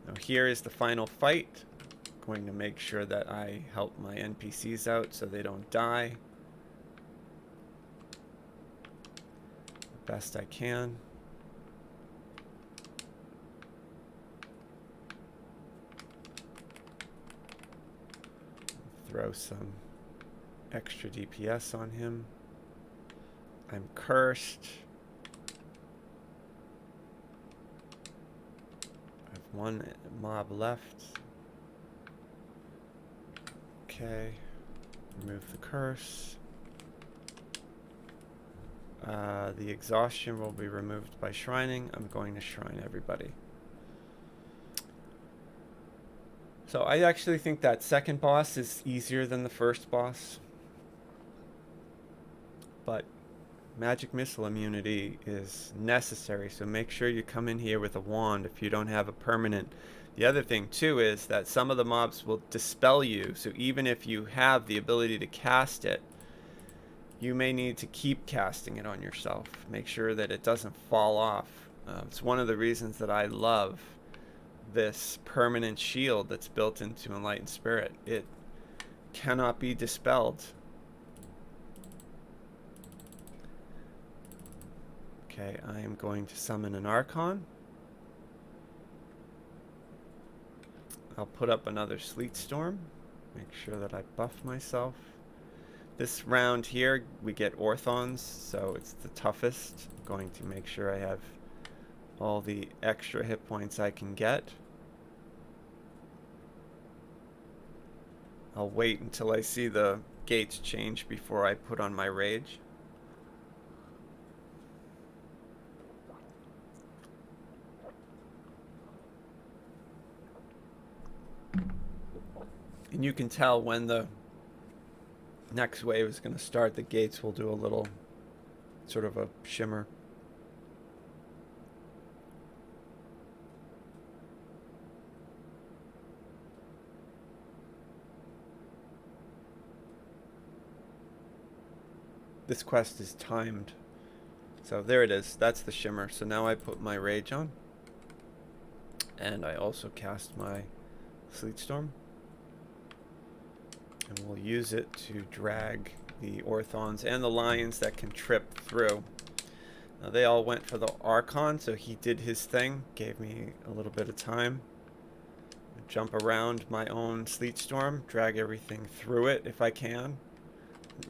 Now here is the final fight. I'm going to make sure that I help my NPCs out so they don't die. The best I can. Throw some extra DPS on him. I'm cursed. One mob left. Okay. Remove the curse. The exhaustion will be removed by shrining. I'm going to shrine everybody. So I actually think that second boss is easier than the first boss. But magic missile immunity is necessary, so make sure you come in here with a wand if you don't have a permanent. The other thing too is that some of the mobs will dispel you, so even if you have the ability to cast it, you may need to keep casting it on yourself. Make sure that it doesn't fall off. It's one of the reasons that I love this permanent shield that's built into Enlightened Spirit. It cannot be dispelled. Okay, I am going to summon an Archon. I'll put up another Sleet Storm. Make sure that I buff myself. This round here, we get Orthons, so it's the toughest. I'm going to make sure I have all the extra hit points I can get. I'll wait until I see the gates change before I put on my Rage. And you can tell when the next wave is going to start, the gates will do a little sort of a shimmer. This quest is timed. So there it is. That's the shimmer. So now I put my Rage on. And I also cast my Sleet Storm. And we'll use it to drag the Orthons and the Lions that can trip through. They all went for the Archon, so he did his thing. Gave me a little bit of time. Jump around my own Sleet Storm. Drag everything through it if I can.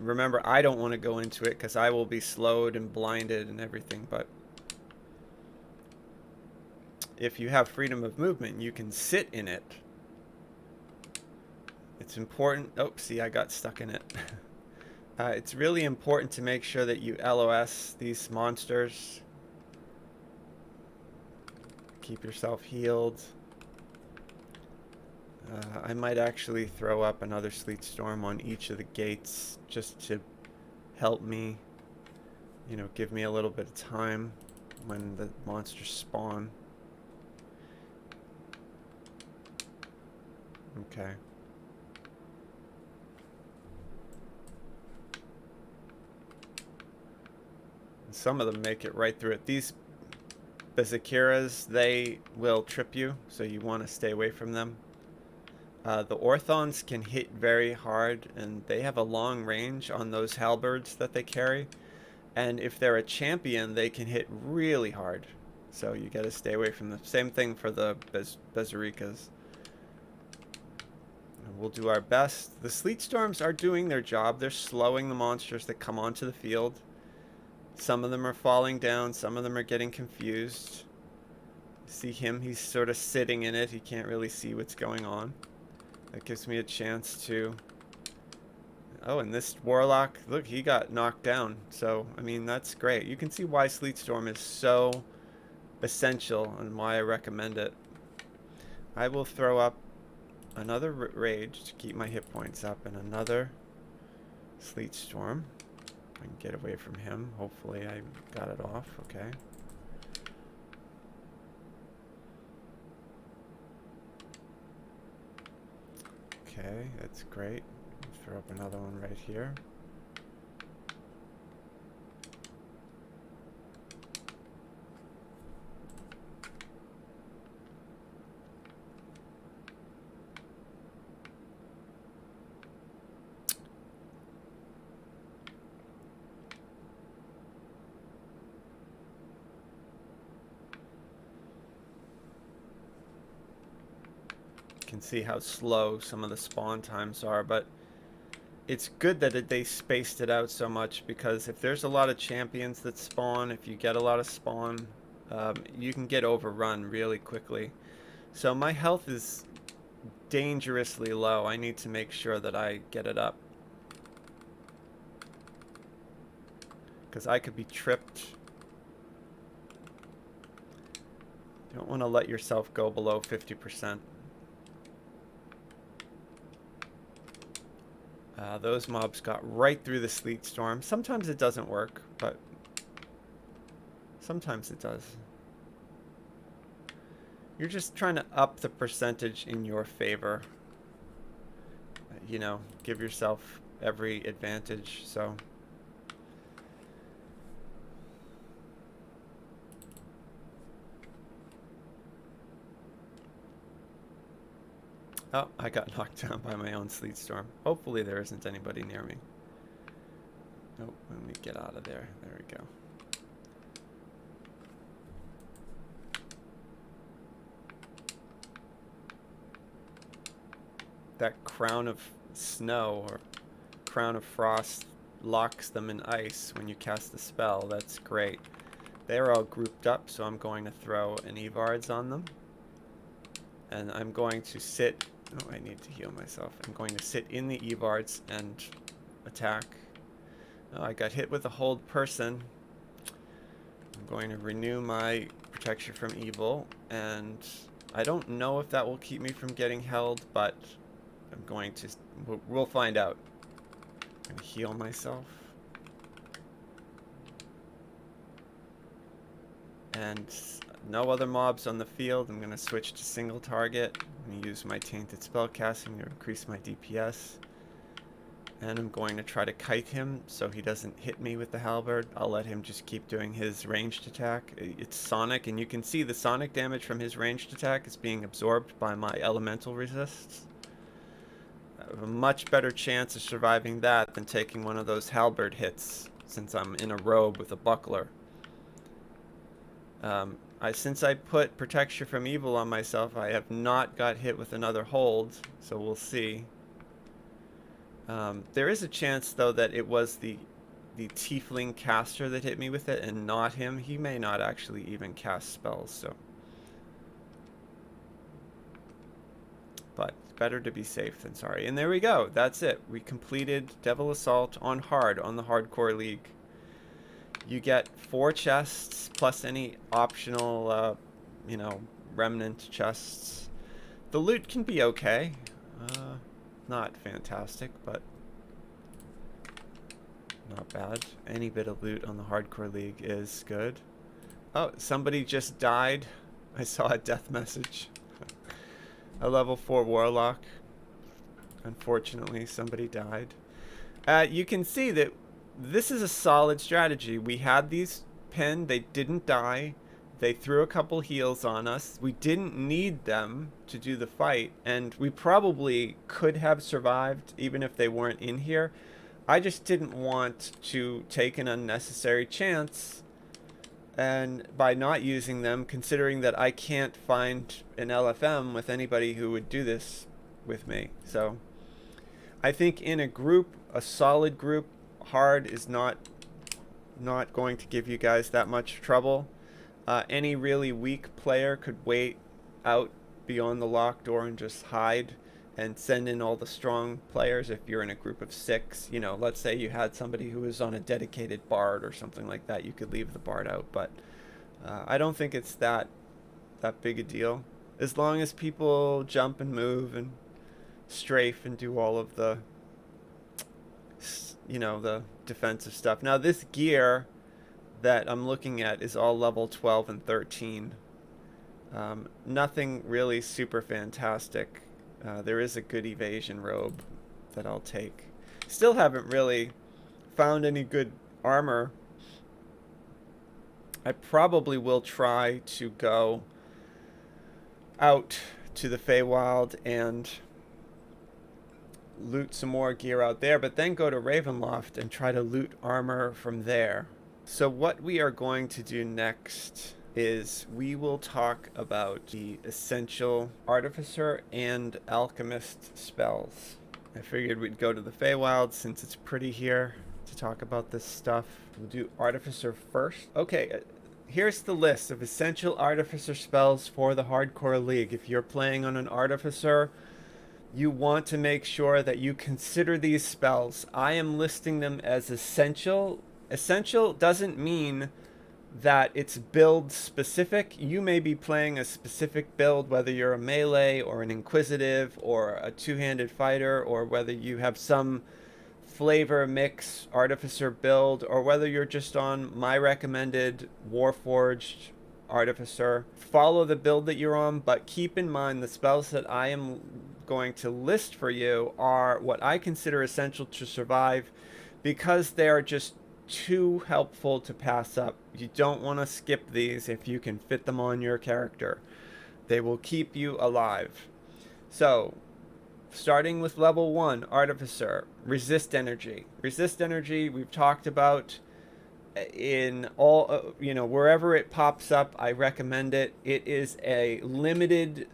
Remember, I don't want to go into it because I will be slowed and blinded and everything, but if you have freedom of movement, you can sit in it. It's important. Oh, see, I got stuck in it. It's really important to make sure that you LOS these monsters. Keep yourself healed. I might actually throw up another Sleet Storm on each of the gates just to help me, you know, give me a little bit of time when the monsters spawn. Okay. Some of them make it right through it. These Berserkiras, they will trip you, so you want to stay away from them. The Orthons can hit very hard, and they have a long range on those halberds that they carry. And if they're a champion, they can hit really hard. So you got to stay away from them. Same thing for the Berserkers. We'll do our best. The Sleet Storms are doing their job. They're slowing the monsters that come onto the field. Some of them are falling down. Some of them are getting confused. See him? He's sort of sitting in it. He can't really see what's going on. That gives me a chance to... Oh, and this Warlock, look, he got knocked down. So, I mean, that's great. You can see why Sleet Storm is so essential and why I recommend it. I will throw up another Rage to keep my hit points up, and another Sleet Storm. I can get away from him. Hopefully I got it off. Okay. Okay, that's great. Throw up another one right here. Can see how slow some of the spawn times are, but it's good that they spaced it out so much, because if there's a lot of champions that spawn, if you get a lot of spawn, you can get overrun really quickly. So my health is dangerously low. I need to make sure that I get it up, because I could be tripped. You don't want to let yourself go below 50%. Those mobs got right through the Sleet Storm. Sometimes it doesn't work, but sometimes it does. You're just trying to up the percentage in your favor. You know, give yourself every advantage, so... Oh, I got knocked down by my own Sleet Storm. Hopefully there isn't anybody near me. Nope, let me get out of there. There we go. That Crown of Snow or Crown of Frost locks them in ice when you cast the spell. That's great. They're all grouped up, so I'm going to throw an Evards on them. And I'm going to sit... Oh, I need to heal myself. I'm going to sit in the Evards and attack. Oh, I got hit with a hold person. I'm going to renew my protection from evil, and I don't know if that will keep me from getting held, but I'm going to... We'll find out. I'm going to heal myself. And no other mobs on the field. I'm going to switch to single target. I'm going to use my Tainted Spellcasting to increase my DPS. And I'm going to try to kite him so he doesn't hit me with the halberd. I'll let him just keep doing his ranged attack. It's sonic, and you can see the sonic damage from his ranged attack is being absorbed by my elemental resists. I have a much better chance of surviving that than taking one of those halberd hits, since I'm in a robe with a buckler. Since I put protection from evil on myself, I have not got hit with another hold, so we'll see. There is a chance, though, that it was the tiefling caster that hit me with it and not him. He may not actually even cast spells, so. But it's better to be safe than sorry. And there we go. That's it. We completed Devil Assault on hard on the Hardcore League. You get 4 chests plus any optional, remnant chests. The loot can be okay. Not fantastic, but not bad. Any bit of loot on the Hardcore League is good. Oh, somebody just died. I saw a death message. A level 4 warlock. Unfortunately, somebody died. You can see that this is a solid strategy. We had these pinned. They didn't die. They threw a couple heals on us. We didn't need them to do the fight, and we probably could have survived even if they weren't in here. I just didn't want to take an unnecessary chance, and by not using them, considering that I can't find an LFM with anybody who would do this with me. So I think in a group, a solid group, hard is not going to give you guys that much trouble. Any really weak player could wait out beyond the locked door and just hide and send in all the strong players. If you're in a group of 6, let's say you had somebody who was on a dedicated bard or something like that, you could leave the bard out. But I don't think it's that big a deal. As long as people jump and move and strafe and do all of the the defensive stuff. Now this gear that I'm looking at is all level 12 and 13. Nothing really super fantastic. There is a good evasion robe that I'll take. Still haven't really found any good armor. I probably will try to go out to the Feywild and loot some more gear out there, but then go to Ravenloft and try to loot armor from there. So what we are going to do next is we will talk about the essential Artificer and Alchemist spells. I figured we'd go to the Feywild since it's pretty here to talk about this stuff. We'll do Artificer first. Okay, here's the list of essential Artificer spells for the Hardcore League. If you're playing on an Artificer, you want to make sure that you consider these spells. I am listing them as essential. Essential doesn't mean that it's build specific. You may be playing a specific build, whether you're a melee or an inquisitive or a two-handed fighter, or whether you have some flavor mix Artificer build, or whether you're just on my recommended Warforged Artificer. Follow the build that you're on, but keep in mind the spells that I am going to list for you are what I consider essential to survive, because they are just too helpful to pass up. You don't want to skip these if you can fit them on your character. They will keep you alive. So, starting with level 1, Artificer, Resist Energy. Resist Energy, we've talked about in all, wherever it pops up, I recommend it. It is a limited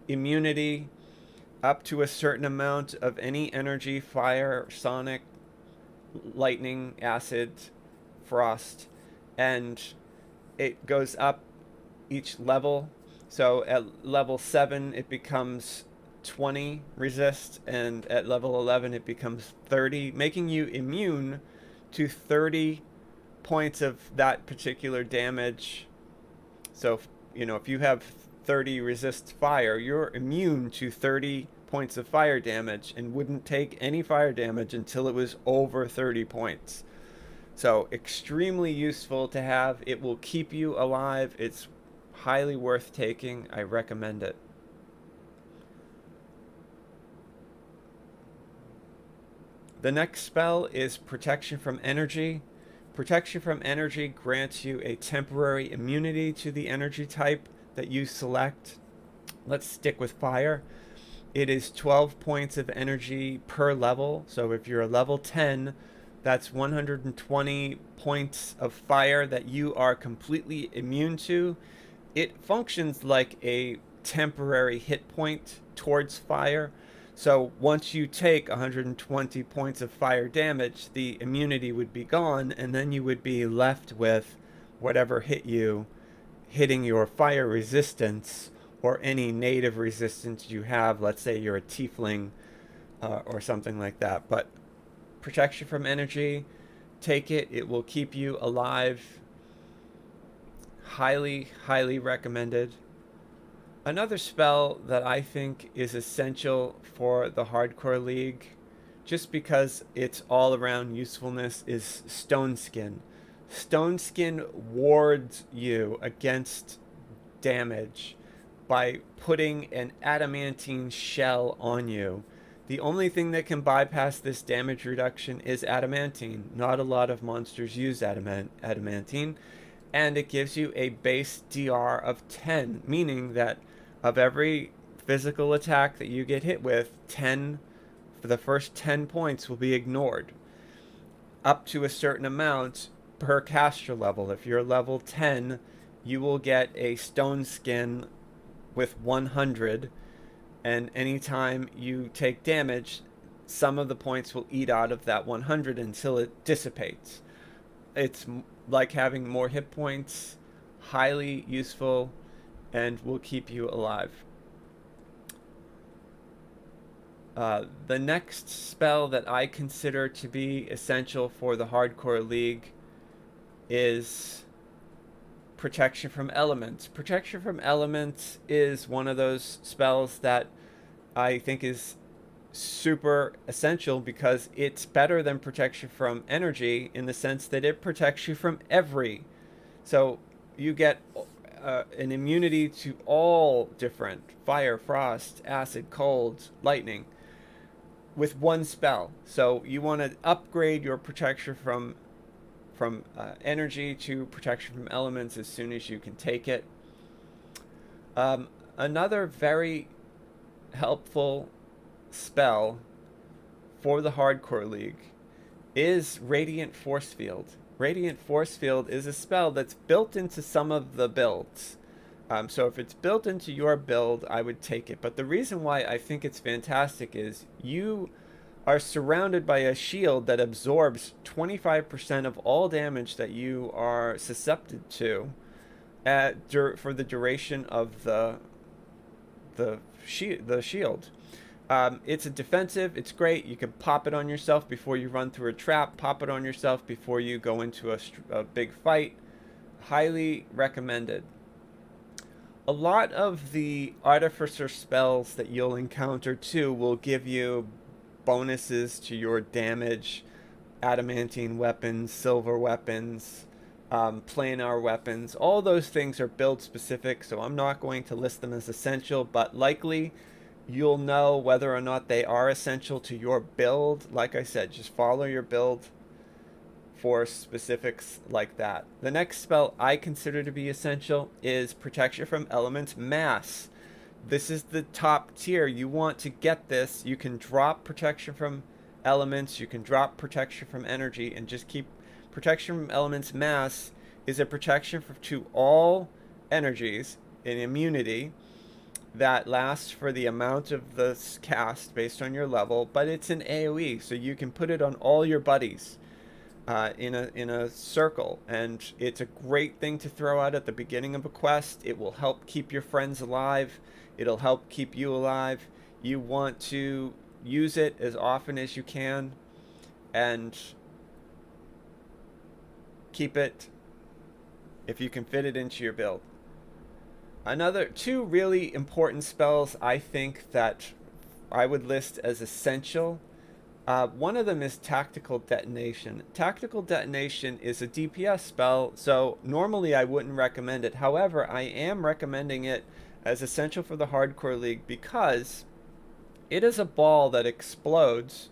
immunity up to a certain amount of any energy, fire, sonic, lightning, acid, frost, and it goes up each level. So at level 7 it becomes 20 resist, and at level 11 it becomes 30, making you immune to 30 points of that particular damage. So if you have 30 resist fire, you're immune to 30 points of fire damage and wouldn't take any fire damage until it was over 30 points. So extremely useful to have. It will keep you alive. It's highly worth taking. I recommend it. The next spell is Protection from Energy. Protection from Energy grants you a temporary immunity to the energy type that you select. Let's stick with fire. It is 12 points of energy per level. So if you're a level 10, That's 120 points of fire that you are completely immune to. It functions like a temporary hit point towards fire. So once you take 120 points of fire damage, the immunity would be gone, and then you would be left with whatever hit you, hitting your fire resistance or any native resistance you have. Let's say you're a tiefling or something like that. But protection from energy, take it. It will keep you alive. Highly, highly recommended. Another spell that I think is essential for the Hardcore League, just because it's all around usefulness, is Stone Skin. Stone Skin wards you against damage by putting an adamantine shell on you. The only thing that can bypass this damage reduction is adamantine. Not a lot of monsters use adamantine, and it gives you a base DR of 10, meaning that of every physical attack that you get hit with, 10 for the first 10 points will be ignored. Up to a certain amount per caster level. If you're level 10, you will get a Stone Skin with 100, and anytime you take damage, some of the points will eat out of that 100 until it dissipates. It's like having more hit points, highly useful, and will keep you alive. The next spell that I consider to be essential for the Hardcore League is Protection from Elements. Protection from Elements is one of those spells that I think is super essential because it's better than Protection from Energy in the sense that it protects you from every. So you get an immunity to all different fire, frost, acid, cold, lightning with one spell. So you want to upgrade your protection from energy to protection from elements as soon as you can take it. Another very helpful spell for the Hardcore League is Radiant Force Field. Radiant Force Field is a spell that's built into some of the builds. So if it's built into your build, I would take it. But the reason why I think it's fantastic is you are surrounded by a shield that absorbs 25% of all damage that you are susceptible to for the duration of the shield. It's a defensive. It's great. You can pop it on yourself before you run through a trap. Pop it on yourself before you go into a big fight. Highly recommended. A lot of the Artificer spells that you'll encounter too will give you bonuses to your damage. Adamantine weapons, silver weapons, planar weapons. All those things are build specific, so I'm not going to list them as essential, but likely you'll know whether or not they are essential to your build. Like I said, just follow your build for specifics like that. The next spell I consider to be essential is Protection from Elements Mass. This is the top tier. You want to get this. You can drop Protection from Elements, you can drop Protection from Energy, and just keep Protection from Elements Mass is a protection to all energies, an immunity that lasts for the amount of the cast based on your level, but it's an AoE, so you can put it on all your buddies in a circle, and it's a great thing to throw out at the beginning of a quest. It will help keep your friends alive. It'll help keep you alive. You want to use it as often as you can and keep it if you can fit it into your build. Another two really important spells I think that I would list as essential. One of them is Tactical Detonation. Tactical Detonation is a DPS spell, so normally I wouldn't recommend it. However, I am recommending it as essential for the Hardcore League because it is a ball that explodes.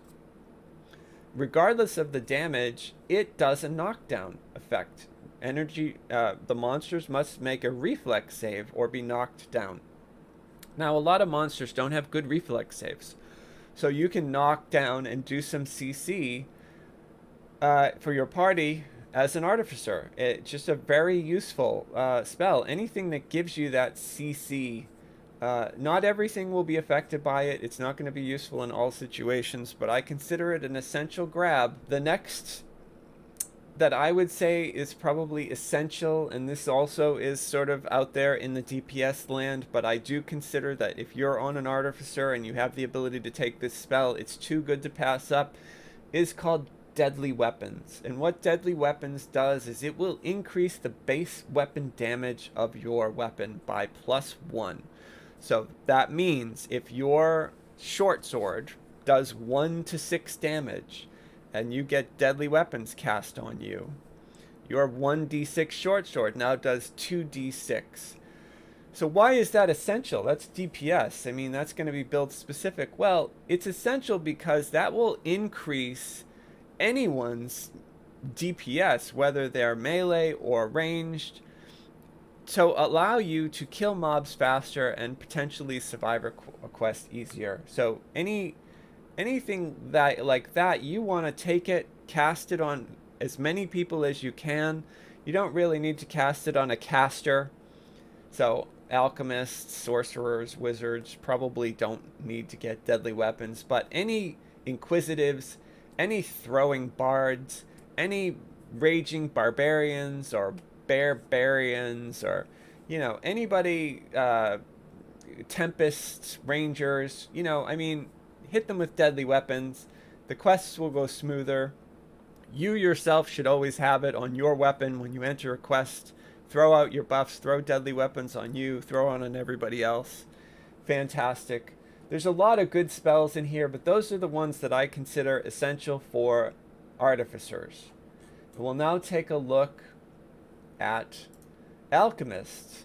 Regardless of the damage, it does a knockdown effect. The monsters must make a reflex save or be knocked down. Now, a lot of monsters don't have good reflex saves. So you can knock down and do some CC for your party as an Artificer. It's just a very useful spell. Anything that gives you that CC. Not everything will be affected by it. It's not going to be useful in all situations, but I consider it an essential grab. The next that I would say is probably essential, and this also is sort of out there in the DPS land, but I do consider that if you're on an Artificer and you have the ability to take this spell, it's too good to pass up, is called Deadly Weapons. And what Deadly Weapons does is it will increase the base weapon damage of your weapon by +1. So that means if your short sword does 1 to 6 damage, and you get Deadly Weapons cast on you, your 1d6 short sword now does 2d6. So why is that essential? That's DPS. I mean, that's going to be build specific. Well, it's essential because that will increase anyone's DPS, whether they're melee or ranged, to allow you to kill mobs faster and potentially survive a quest easier. So anything that like that, you want to take it, cast it on as many people as you can. You don't really need to cast it on a caster. So alchemists, sorcerers, wizards probably don't need to get Deadly Weapons, but any inquisitives, any throwing bards, any raging barbarians or barbarians, or anybody, tempests, rangers, I mean, hit them with Deadly Weapons. The quests will go smoother. You yourself should always have it on your weapon when you enter a quest. Throw out your buffs, throw Deadly Weapons on you, throw on everybody else. Fantastic. There's a lot of good spells in here, but those are the ones that I consider essential for Artificers. We'll now take a look at Alchemists.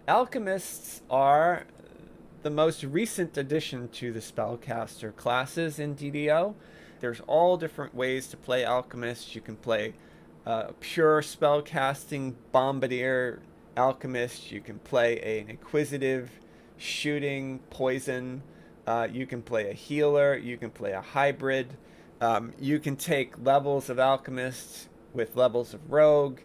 Alchemists are the most recent addition to the spellcaster classes in DDO. There's all different ways to play Alchemist. You can play pure spellcasting bombardier Alchemist. You can play an inquisitive shooting poison. You can play a healer. You can play a hybrid. You can take levels of Alchemist with levels of rogue.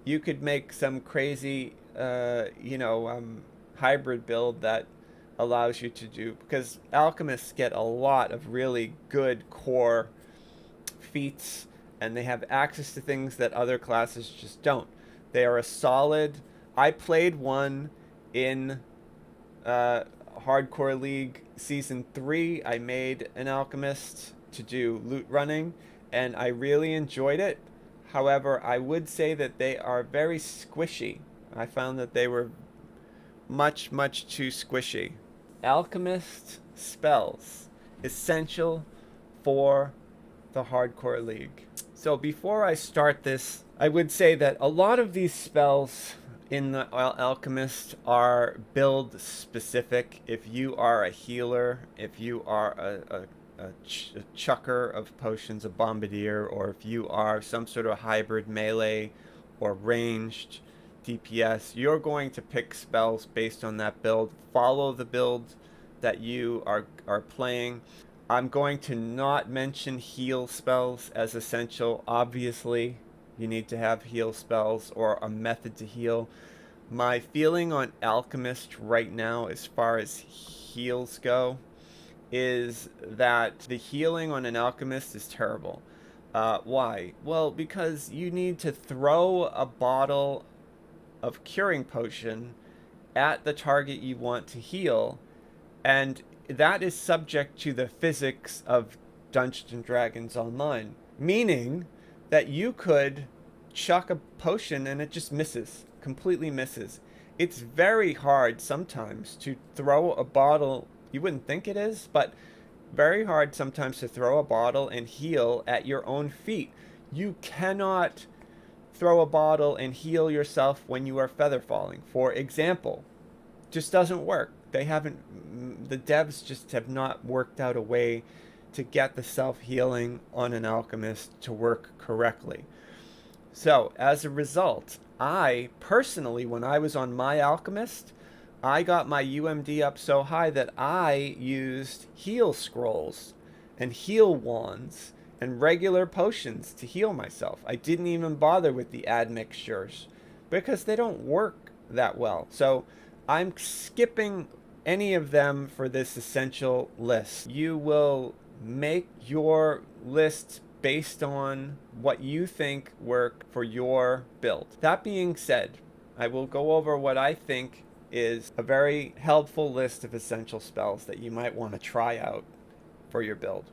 You could make some crazy hybrid build that allows you to do, because alchemists get a lot of really good core feats, and they have access to things that other classes just don't. They are a solid. I played one in Hardcore League Season 3. I made an alchemist to do loot running, and I really enjoyed it. However, I would say that they are very squishy. I found that they were much, much too squishy. Alchemist spells, essential for the Hardcore League. So before I start this, I would say that a lot of these spells in the Alchemist are build specific. If you are a healer, if you are a chucker of potions, a bombardier, or if you are some sort of hybrid melee or ranged DPS, you're going to pick spells based on that build. Follow the build that you are playing. I'm going to not mention heal spells as essential. Obviously, you need to have heal spells or a method to heal. My feeling on Alchemist right now, as far as heals go, is that the healing on an Alchemist is terrible. Why? Well, because you need to throw a bottle of curing potion at the target you want to heal, and that is subject to the physics of Dungeons and Dragons Online, meaning that you could chuck a potion and it just misses, completely misses. It's very hard sometimes to throw a bottle. You wouldn't think it is, but very hard sometimes to throw a bottle and heal at your own feet. You cannot throw a bottle and heal yourself when you are feather falling, for example. Just doesn't work. The devs just have not worked out a way to get the self-healing on an alchemist to work correctly. So as a result, I personally, when I was on my alchemist, I got my UMD up so high that I used heal scrolls and heal wands and regular potions to heal myself. I didn't even bother with the admixtures because they don't work that well. So I'm skipping any of them for this essential list. You will make your list based on what you think work for your build. That being said, I will go over what I think is a very helpful list of essential spells that you might want to try out for your build.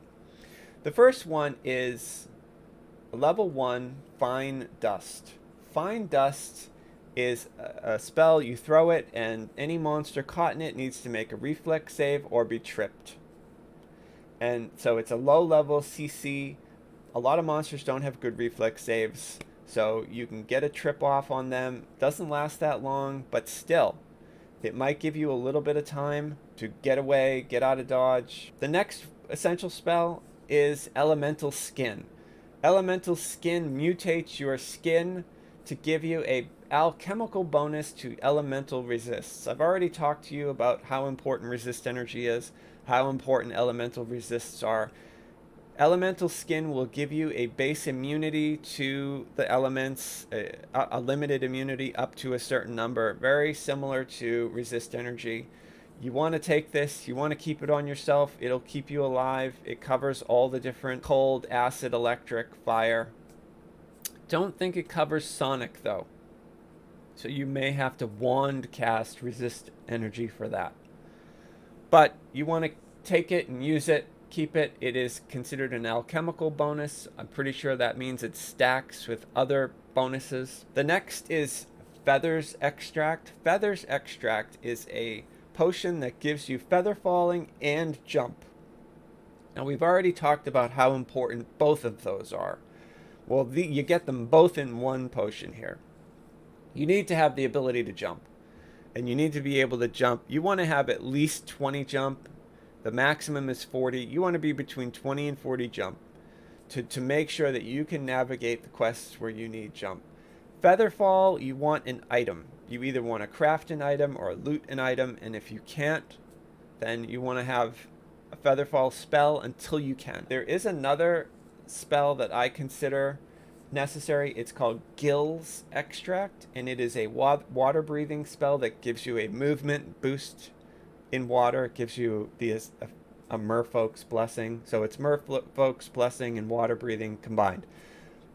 The first one is level 1, Fine Dust. Fine Dust is a spell, you throw it and any monster caught in it needs to make a reflex save or be tripped. And so it's a low level CC. A lot of monsters don't have good reflex saves, so you can get a trip off on them. Doesn't last that long, but still, it might give you a little bit of time to get away, get out of dodge. The next essential spell is Elemental Skin. Elemental Skin mutates your skin to give you a alchemical bonus to elemental resists. I've already talked to you about how important resist energy is, how important elemental resists are. Elemental Skin will give you a base immunity to the elements, a limited immunity up to a certain number, very similar to resist energy. You want to take this, you want to keep it on yourself, it'll keep you alive. It covers all the different cold, acid, electric, fire. Don't think it covers sonic though. So you may have to wand cast resist energy for that. But you want to take it and use it, keep it. It is considered an alchemical bonus. I'm pretty sure that means it stacks with other bonuses. The next is Feathers Extract. Feathers Extract is a potion that gives you feather falling and jump. Now we've already talked about how important both of those are. Well, you get them both in one potion here. You need to have the ability to jump, and you need to be able to jump. You want to have at least 20 jump. The maximum is 40. You want to be between 20 and 40 jump to make sure that you can navigate the quests where you need jump. Featherfall, you want an item. You either want to craft an item or loot an item, and if you can't, then you want to have a Featherfall spell until you can. There is another spell that I consider necessary. It's called Gills Extract, and it is a water breathing spell that gives you a movement boost in water. It gives you a Merfolk's Blessing. So it's Merfolk's Blessing and water breathing combined.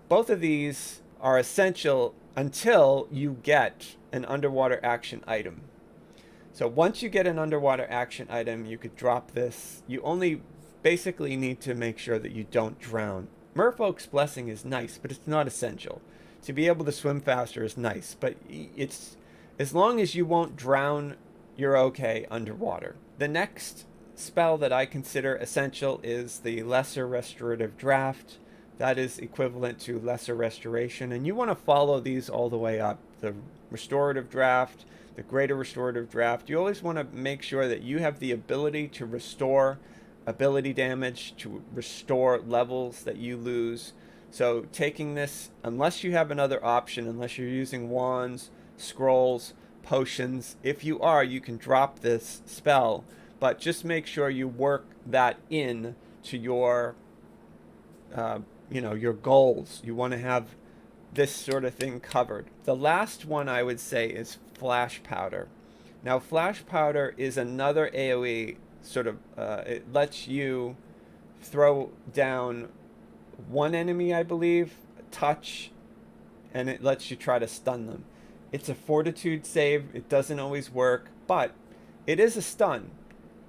Both of these are essential until you get an underwater action item. So once you get an underwater action item, you could drop this. You only basically need to make sure that you don't drown. Merfolk's Blessing is nice, but it's not essential. To be able to swim faster is nice, but it's as long as you won't drown, you're okay underwater. The next spell that I consider essential is the Lesser Restorative Draft. That is equivalent to Lesser Restoration, and you want to follow these all the way up. The Restorative Draft, the Greater Restorative Draft. You always want to make sure that you have the ability to restore ability damage, to restore levels that you lose. So taking this, unless you have another option, unless you're using wands, scrolls, potions, if you are, you can drop this spell, but just make sure you work that in to your your goals. You want to have this sort of thing covered. The last one I would say is Flash Powder. Now Flash Powder is another AoE sort of, it lets you throw down one enemy, I believe, touch, and it lets you try to stun them. It's a fortitude save. It doesn't always work, but it is a stun,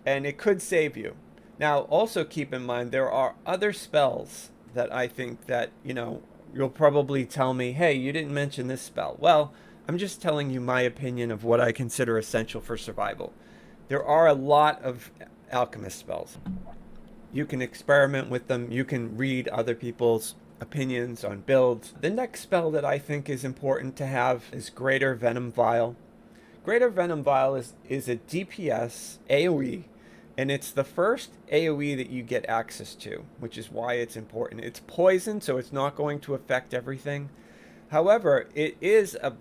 and it could save you. Now, also keep in mind, there are other spells that I think that, you'll probably tell me, hey, you didn't mention this spell. Well, I'm just telling you my opinion of what I consider essential for survival. There are a lot of alchemist spells. You can experiment with them. You can read other people's opinions on builds. The next spell that I think is important to have is Greater Venom Vial. Greater Venom Vial is a DPS AoE, and it's the first AoE that you get access to, which is why it's important. It's poison, so it's not going to affect everything. However, it is a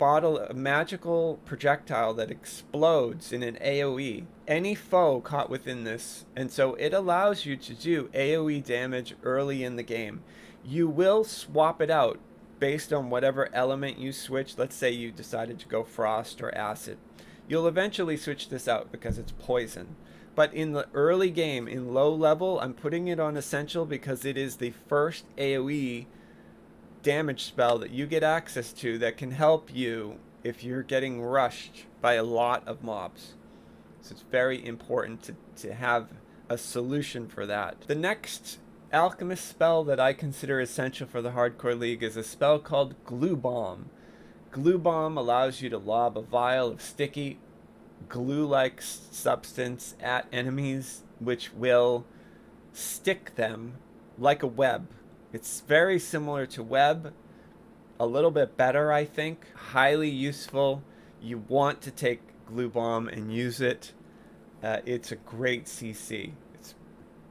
magical projectile that explodes in an AoE. Any foe caught within this, and so it allows you to do AoE damage early in the game. You will swap it out based on whatever element you switch. Let's say you decided to go frost or acid. You'll eventually switch this out because it's poison. But in the early game, in low level, I'm putting it on essential because it is the first AoE damage spell that you get access to that can help you if you're getting rushed by a lot of mobs. So it's very important to have a solution for that. The next Alchemist spell that I consider essential for the Hardcore League is a spell called Glue Bomb. Glue Bomb allows you to lob a vial of sticky glue-like substance at enemies, which will stick them like a web. It's very similar to web, a little bit better, I think. Highly useful. You want to take Glue Bomb and use it. It's a great CC. It's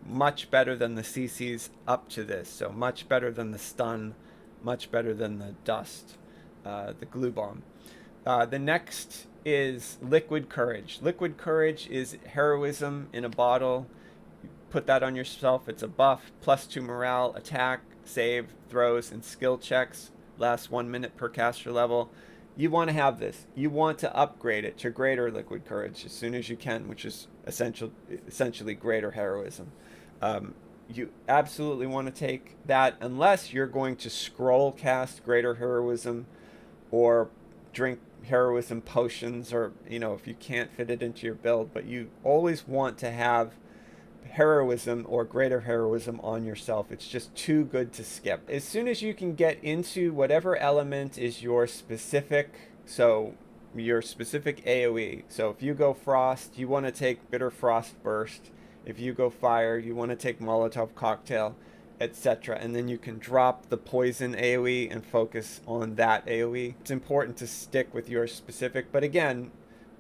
much better than the CCs up to this. So much better than the stun, much better than the dust, the Glue Bomb. The next is Liquid Courage. Liquid Courage is heroism in a bottle. You put that on yourself. It's a buff, +2 morale, attack, save, throws, and skill checks. Lasts 1 minute per caster level. You want to have this. You want to upgrade it to greater Liquid Courage as soon as you can, which is essentially greater heroism. You absolutely want to take that unless you're going to scroll cast greater heroism or drink heroism potions, or if you can't fit it into your build. But you always want to have heroism or greater heroism on yourself. It's just too good to skip. As soon as you can get into whatever element is your specific AoE. So if you go frost, you want to take Bitter Frost Burst. If you go fire, you want to take Molotov Cocktail, etc. And then you can drop the poison AoE and focus on that AoE. It's important to stick with your specific, but again,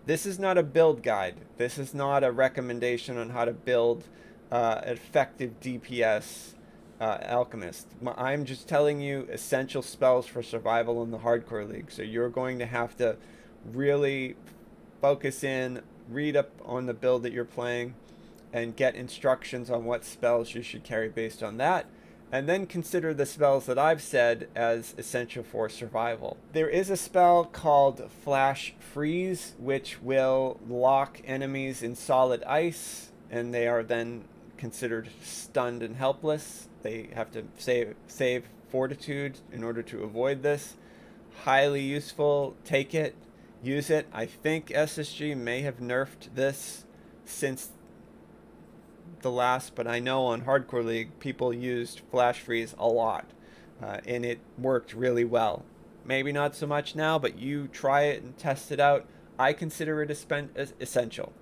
this is not a build guide. This is not a recommendation on how to build effective DPS Alchemist. I'm just telling you essential spells for survival in the Hardcore League. So you're going to have to really focus in, read up on the build that you're playing, and get instructions on what spells you should carry based on that. And then consider the spells that I've said as essential for survival. There is a spell called Flash Freeze, which will lock enemies in solid ice, and they are then considered stunned and helpless. They have to save fortitude in order to avoid this. Highly useful. Take it. Use it. I think SSG may have nerfed this since the last, but I know on Hardcore League people used Flash Freeze a lot, and it worked really well. Maybe not so much now, but you try it and test it out. I consider it essential.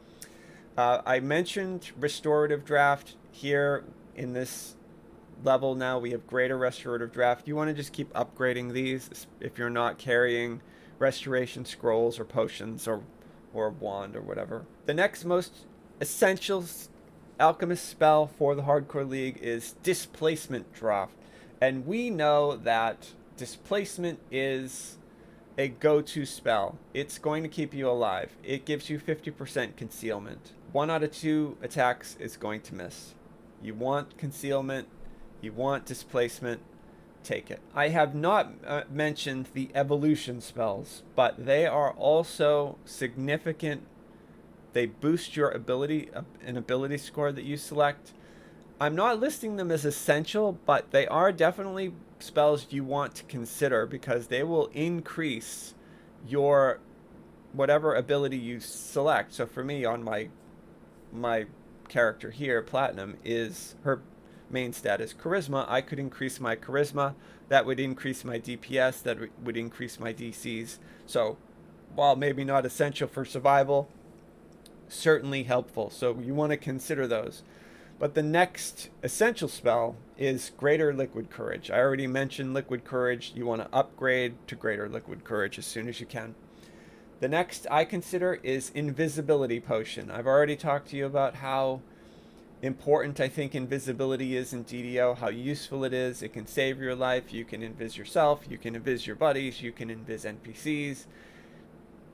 I mentioned Restorative Draft here in this level. Now we have greater Restorative Draft. You want to just keep upgrading these if you're not carrying Restoration Scrolls or Potions or a Wand or whatever. The next most essential Alchemist spell for the Hardcore League is Displacement Draft. And we know that Displacement is a go-to spell. It's going to keep you alive. It gives you 50% concealment. 1 out of 2 attacks is going to miss. You want concealment, you want displacement, take it. I have not mentioned the evolution spells, but they are also significant. They boost your ability, an ability score that you select. I'm not listing them as essential, but they are definitely spells you want to consider because they will increase your whatever ability you select. So for me, on my character here, Platinum, is her main stat is Charisma. I could increase my Charisma. That would increase my DPS. That would increase my DCs. So while maybe not essential for survival, certainly helpful. So you want to consider those. But the next essential spell is Greater Liquid Courage. I already mentioned Liquid Courage. You want to upgrade to Greater Liquid Courage as soon as you can. The next I consider is Invisibility Potion. I've already talked to you about how important I think invisibility is in DDO, how useful it is. It can save your life. You can invis yourself, you can invis your buddies, you can invis NPCs.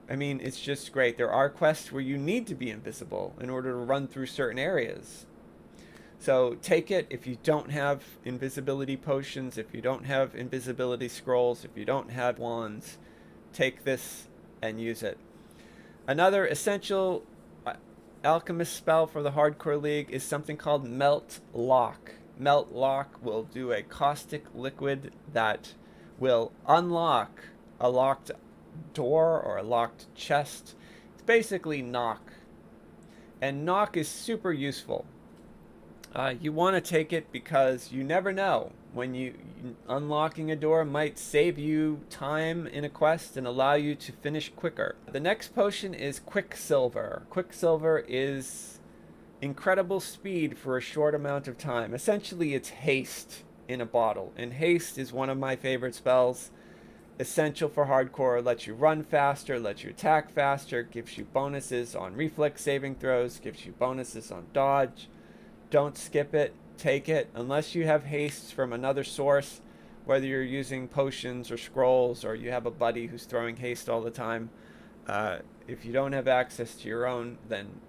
I mean, it's just great. There are quests where you need to be invisible in order to run through certain areas. So take it if you don't have invisibility potions, if you don't have invisibility scrolls, if you don't have wands, take this and use it. Another essential alchemist spell for the hardcore league is something called Melt Lock. Melt Lock will do a caustic liquid that will unlock a locked door or a locked chest. It's basically knock. And knock is super useful. You want to take it because you never know when unlocking a door might save you time in a quest and allow you to finish quicker. The next potion is Quicksilver. Quicksilver is incredible speed for a short amount of time. Essentially, it's haste in a bottle, and haste is one of my favorite spells. Essential for hardcore, lets you run faster, lets you attack faster, gives you bonuses on reflex saving throws, gives you bonuses on dodge. Don't skip it. Take it. Unless you have haste from another source, whether you're using potions or scrolls or you have a buddy who's throwing haste all the time. If you don't have access to your own, then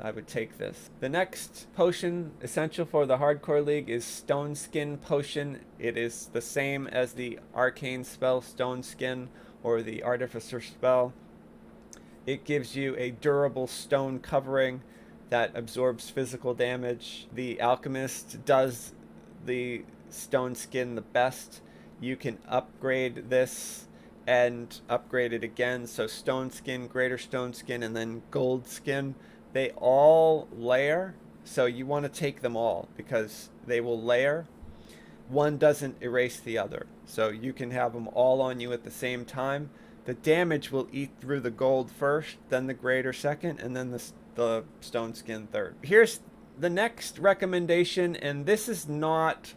I would take this. The next potion essential for the hardcore league is Stone Skin Potion. It is the same as the arcane spell Stone Skin or the Artificer spell. It gives you a durable stone covering that absorbs physical damage. The Alchemist does the Stone Skin the best. You can upgrade this and upgrade it again. So Stone Skin, Greater Stone Skin, and then Gold Skin. They all layer, so you want to take them all because they will layer. One doesn't erase the other. So you can have them all on you at the same time. The damage will eat through the gold first, then the greater second, and then the stone skin third. Here's the next recommendation, and this is not,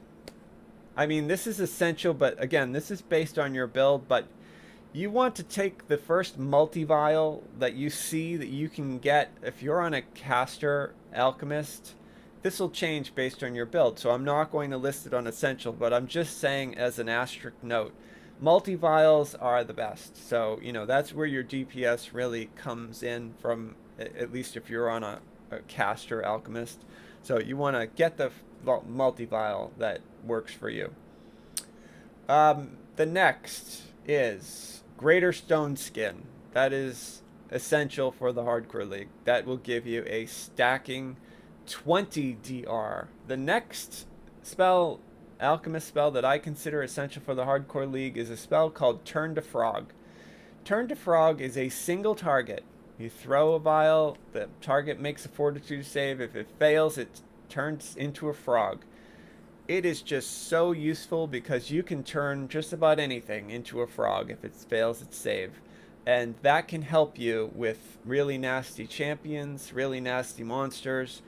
I mean, this is essential, but again, this is based on your build, but you want to take the first multi-vial that you see that you can get if you're on a caster alchemist. This will change based on your build, so I'm not going to list it on essential, but I'm just saying as an asterisk note, multi-vials are the best. So, you know, that's where your DPS really comes in from, at least if you're on a caster alchemist. So you want to get the multi-vial that works for you. The next is Greater Stone Skin. That is essential for the hardcore league. That will give you a stacking 20 DR. The next spell, alchemist spell, that I consider essential for the hardcore league is a spell called Turn to Frog. Turn to Frog is a single target. You throw a vial, the target makes a fortitude save. If it fails, it turns into a frog. It is just so useful because you can turn just about anything into a frog if it fails its save. And that can help you with really nasty champions, really nasty monsters.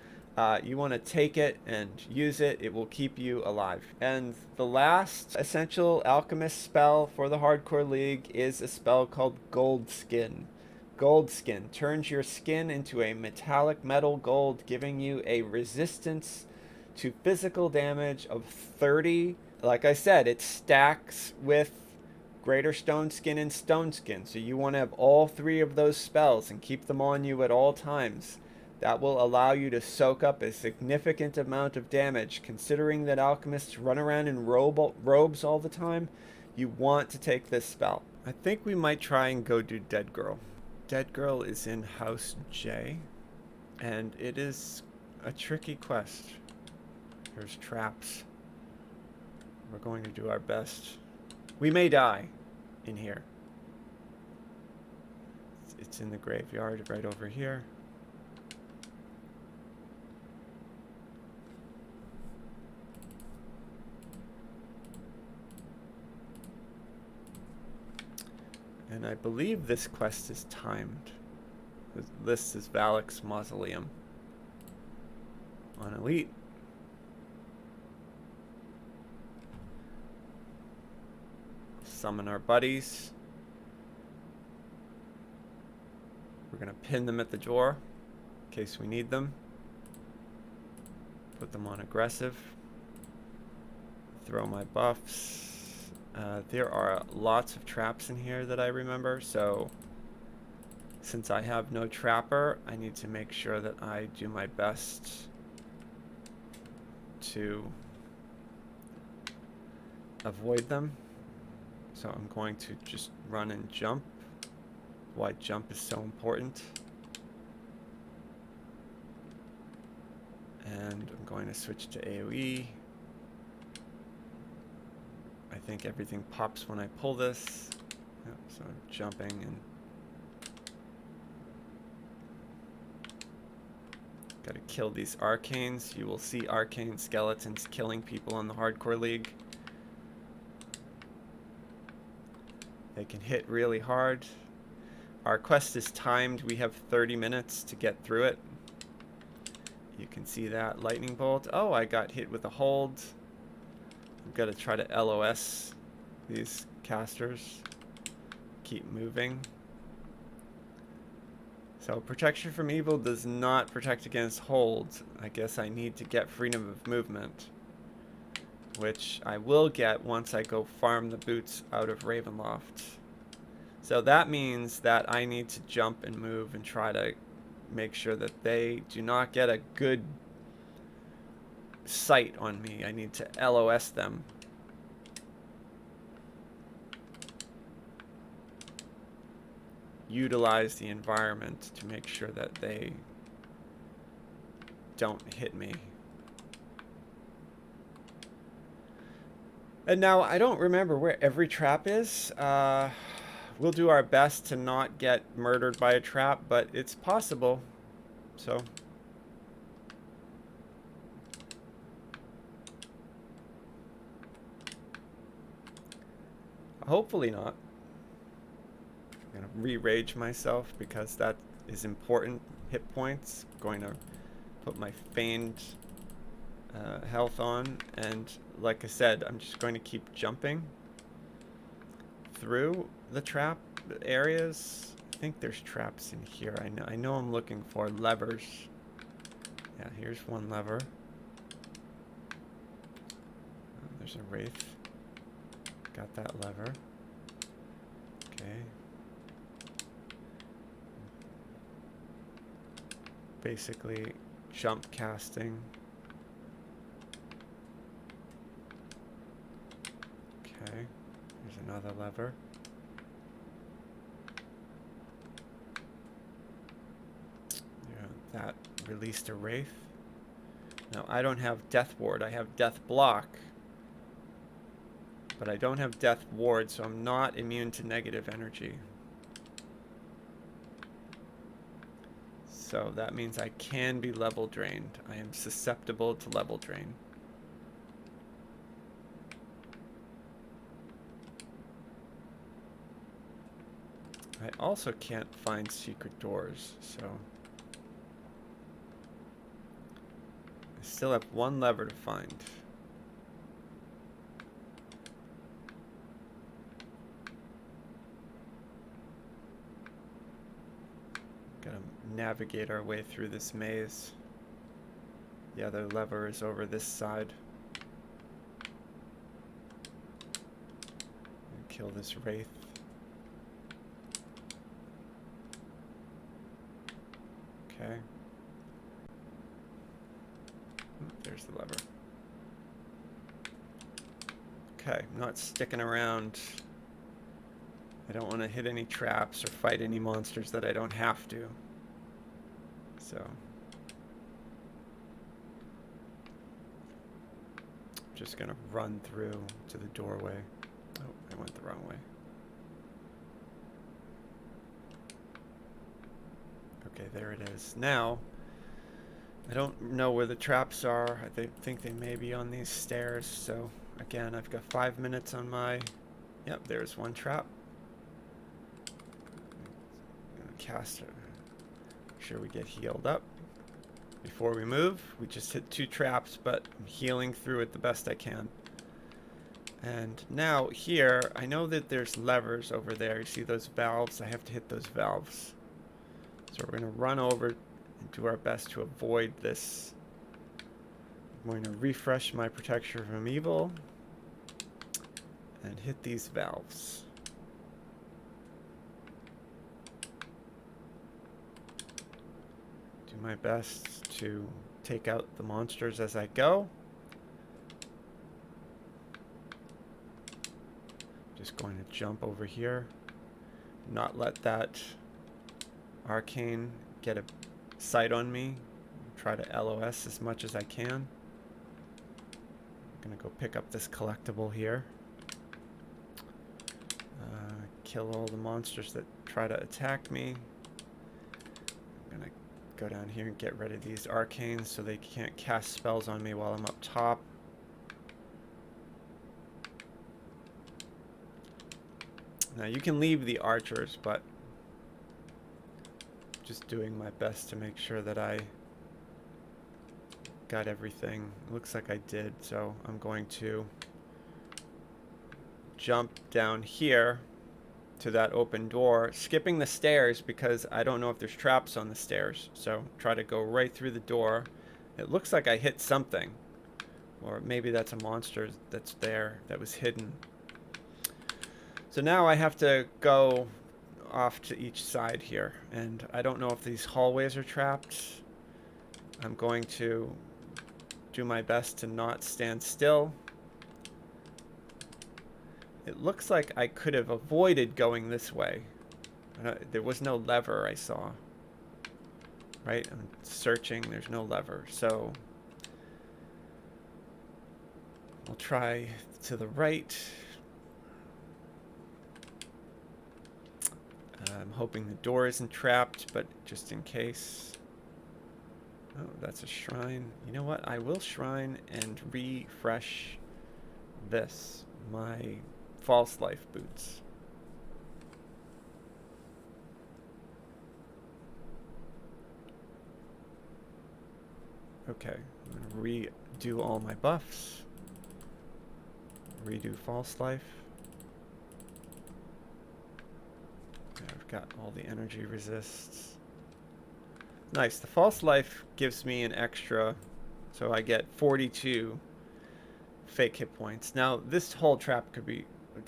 You want to take it and use it. It will keep you alive. And the last essential alchemist spell for the hardcore league is a spell called Gold Skin. Gold Skin turns your skin into a metallic metal gold, giving you a resistance to physical damage of 30. Like I said, it stacks with Greater Stone Skin and Stone Skin. So you want to have all three of those spells and keep them on you at all times. That will allow you to soak up a significant amount of damage. Considering that alchemists run around in robes all the time, you want to take this spell. I think we might try and go do Dead Girl. Dead Girl is in House J, and it is a tricky quest. There's traps. We're going to do our best. We may die in here. It's in the graveyard right over here. And I believe this quest is timed. This is Valak's Mausoleum. On Elite. Summon our buddies. We're going to pin them at the door in case we need them. Put them on aggressive. Throw my buffs. There are lots of traps in here that I remember, so since I have no trapper, I need to make sure that I do my best to avoid them. So I'm going to just run and jump. Why jump is so important. And I'm going to switch to AoE. I think everything pops when I pull this. Yep, so I'm jumping and gotta kill these arcanes. You will see arcane skeletons killing people in the hardcore league. They can hit really hard. Our quest is timed. We have 30 minutes to get through it. You can see that lightning bolt. Oh, I got hit with a hold. I've got to try to LOS these casters. Keep moving. So protection from evil does not protect against holds. I guess I need to get freedom of movement, which I will get once I go farm the boots out of Ravenloft. So that means that I need to jump and move and try to make sure that they do not get a good sight on me. I need to LOS them. Utilize the environment to make sure that they don't hit me. And now I don't remember where every trap is. We'll do our best to not get murdered by a trap, but it's possible. So hopefully not. I'm gonna re-rage myself because that is important hit points. I'm going to put my feigned health on, and like I said, I'm just going to keep jumping through the trap areas. I think there's traps in here. I know I'm looking for levers. Yeah, here's one lever. Oh, there's a wraith. Got that lever. Okay. Basically jump casting. Okay. There's another lever. Yeah, that released a wraith. Now I don't have death ward. I have death block. But I don't have death ward, so I'm not immune to negative energy. So that means I can be level drained. I am susceptible to level drain. I also can't find secret doors, so I still have one lever to find. Gotta navigate our way through this maze. The other lever is over this side. Kill this wraith. Okay. There's the lever. Okay, I'm not sticking around. I don't want to hit any traps or fight any monsters that I don't have to. So I'm just gonna run through to the doorway. Oh, I went the wrong way. Okay, there it is. Now, I don't know where the traps are. I think they may be on these stairs. So again, I've got 5 minutes on my... Yep, there's one trap. Cast it. Make sure we get healed up before we move. We just hit 2 traps, but I'm healing through it the best I can. And now here, I know that there's levers over there. You see those valves? I have to hit those valves. So we're going to run over and do our best to avoid this I'm going to refresh my protection from evil and hit these valves. Do my best to take out the monsters as I go. Just going to jump over here. Not let that arcane get a sight on me. Try to LOS as much as I can. I'm gonna go pick up this collectible here. Kill all the monsters that try to attack me. I'm gonna go down here and get rid of these arcanes so they can't cast spells on me while I'm up top. Now you can leave the archers, but just doing my best to make sure that I got everything. Looks like I did, so I'm going to jump down here to that open door, skipping the stairs because I don't know if there's traps on the stairs. So try to go right through the door. It looks like I hit something, or maybe that's a monster that's there that was hidden. So now I have to go off to each side here, and I don't know if these hallways are trapped. I'm going to do my best to not stand still. It looks like I could have avoided going this way. There was no lever I saw. Right? I'm searching. There's no lever. So I'll try to the right. I'm hoping the door isn't trapped, but just in case. Oh, that's a shrine. You know what? I will shrine and refresh this. My false life boots. Okay, I'm going to redo all my buffs. Redo false life. Okay, I've got all the energy resists. Nice. The false life gives me an extra, so I get 42 fake hit points. Now, this whole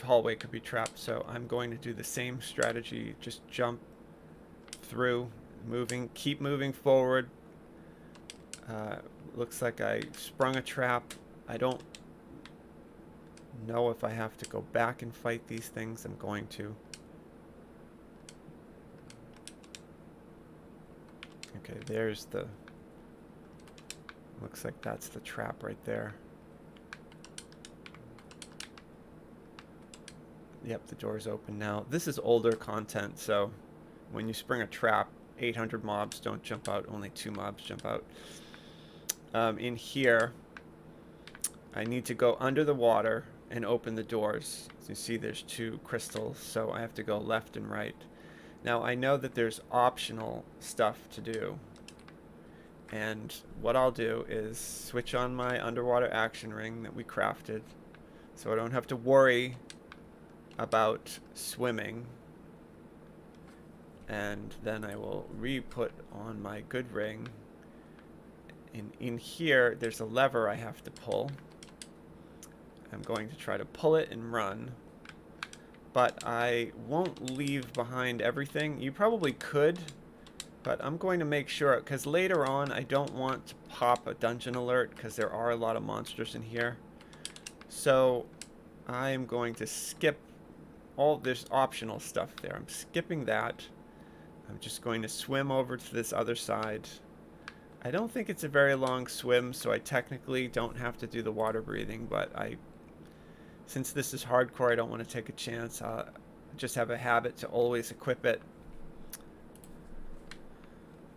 hallway could be trapped, so I'm going to do the same strategy. Just jump through, keep moving forward. Looks like I sprung a trap. I don't know if I have to go back and fight these things. I'm going to. Okay, there's the... Looks like that's the trap right there. Yep, the door's open now. This is older content, so when you spring a trap, 800 mobs don't jump out, only 2 mobs jump out. In here, I need to go under the water and open the doors. As you see, there's 2 crystals, so I have to go left and right. Now, I know that there's optional stuff to do. And what I'll do is switch on my underwater action ring that we crafted, so I don't have to worry about swimming. And then I will re-put on my good ring. In here, there's a lever I have to pull. I'm going to try to pull it and run. But I won't leave behind everything. You probably could, but I'm going to make sure, because later on I don't want to pop a dungeon alert, because there are a lot of monsters in here. So I'm going to skip all this optional stuff there. I'm skipping that. I'm just going to swim over to this other side. I don't think it's a very long swim, so I technically don't have to do the water breathing, but since this is hardcore, I don't want to take a chance. I'll just have a habit to always equip it.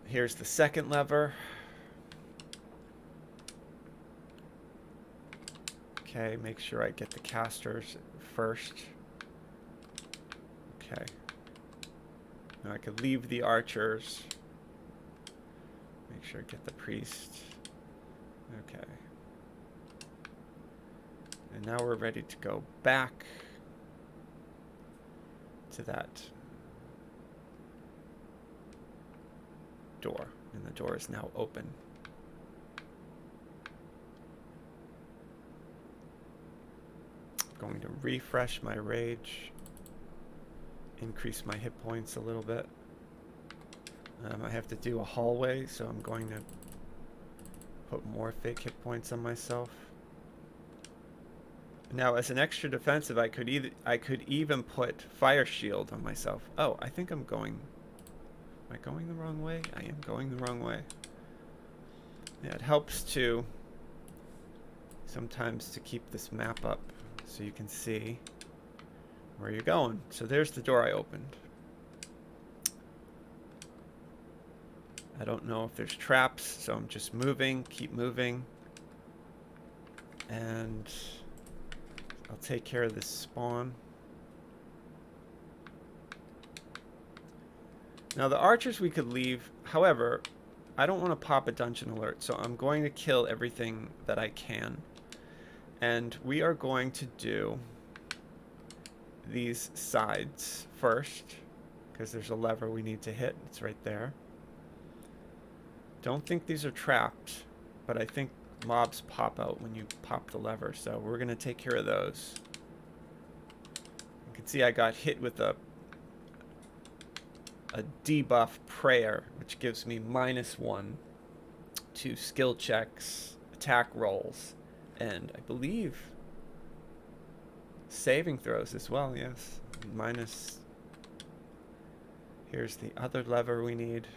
Here's the second lever. Okay, make sure I get the casters first. Okay. Now I could leave the archers. Make sure I get the priest. Okay. And now we're ready to go back to that door. And the door is now open. going to refresh my rage. Increase my hit points a little bit. I have to do a hallway, so I'm going to put more fake hit points on myself. Now, as an extra defensive, I could even put fire shield on myself. Oh, I think I'm going. Am I going the wrong way? I am going the wrong way. Yeah, it helps to sometimes to keep this map up so you can see where you're going. So there's the door I opened. I don't know if there's traps, so I'm just moving, keep moving. And I'll take care of this spawn. Now the archers we could leave, however, I don't want to pop a dungeon alert, so I'm going to kill everything that I can. And we are going to do these sides first, because there's a lever we need to hit. It's right there. Don't think these are trapped, but I think mobs pop out when you pop the lever, so we're going to take care of those. You can see I got hit with a debuff prayer, which gives me -1 to skill checks, attack rolls, and I believe saving throws as well. Yes, minus. Here's the other lever we need.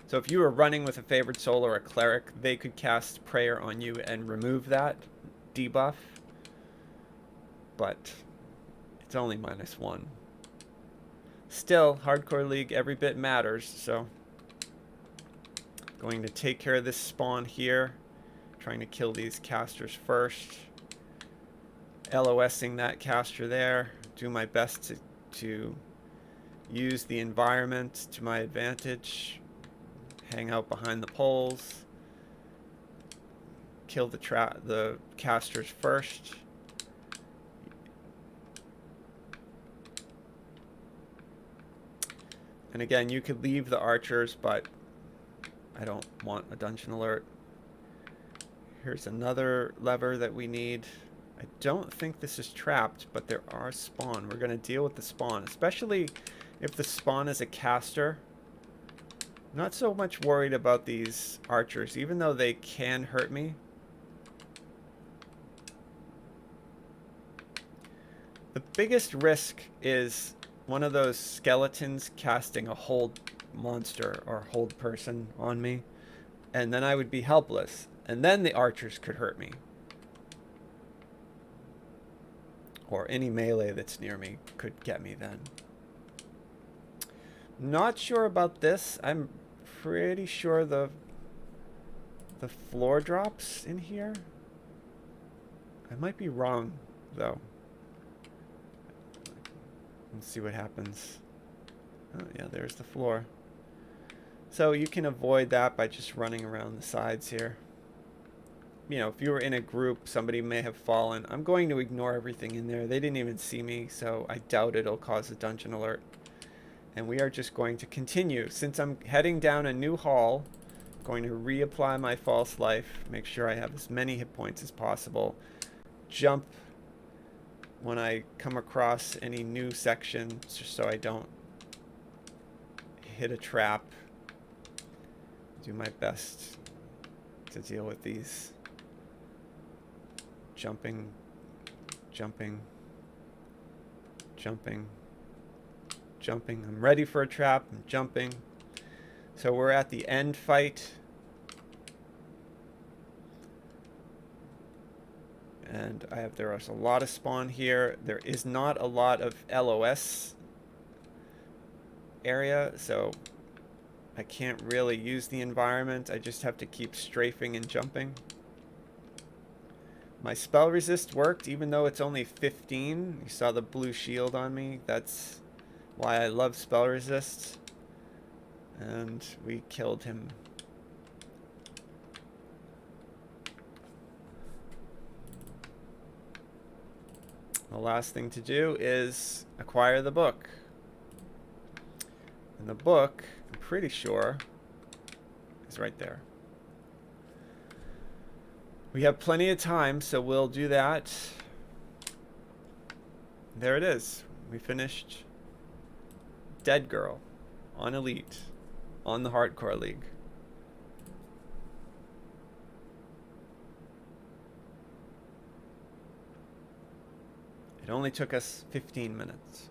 So if you were running with a favored soul or a cleric, they could cast prayer on you and remove that debuff, but it's only -1. Still, Hardcore League, every bit matters, so going to take care of this spawn here, trying to kill these casters first, LOSing that caster there, do my best to use the environment to my advantage, hang out behind the poles, kill the casters first. And again, you could leave the archers, but I don't want a dungeon alert. Here's another lever that we need. I don't think this is trapped, but there are spawn. We're going to deal with the spawn, especially if the spawn is a caster. I'm not so much worried about these archers, even though they can hurt me. The biggest risk is one of those skeletons casting a hold monster or hold person on me, and then I would be helpless, and then the archers could hurt me, or any melee that's near me could get me then. Not sure about this. I'm pretty sure the floor drops in here. I might be wrong though. Let's see what happens. Oh yeah, there's the floor. So you can avoid that by just running around the sides here. You know, if you were in a group, somebody may have fallen. I'm going to ignore everything in there. They didn't even see me, so I doubt it'll cause a dungeon alert. And we are just going to continue. Since I'm heading down a new hall, I'm going to reapply my false life, make sure I have as many hit points as possible. Jump when I come across any new section, just so I don't hit a trap. Do my best to deal with these. Jumping, jumping, jumping, jumping. I'm ready for a trap. I'm jumping. So we're at the end fight. And there is a lot of spawn here. There is not a lot of LOS area, so I can't really use the environment. I just have to keep strafing and jumping. My spell resist worked, even though it's only 15. You saw the blue shield on me. That's why I love spell resist. And we killed him. The last thing to do is acquire the book. And the book, I'm pretty sure, is right there. We have plenty of time, so we'll do that. There it is. We finished Dead Girl on Elite on the Hardcore League. It only took us 15 minutes.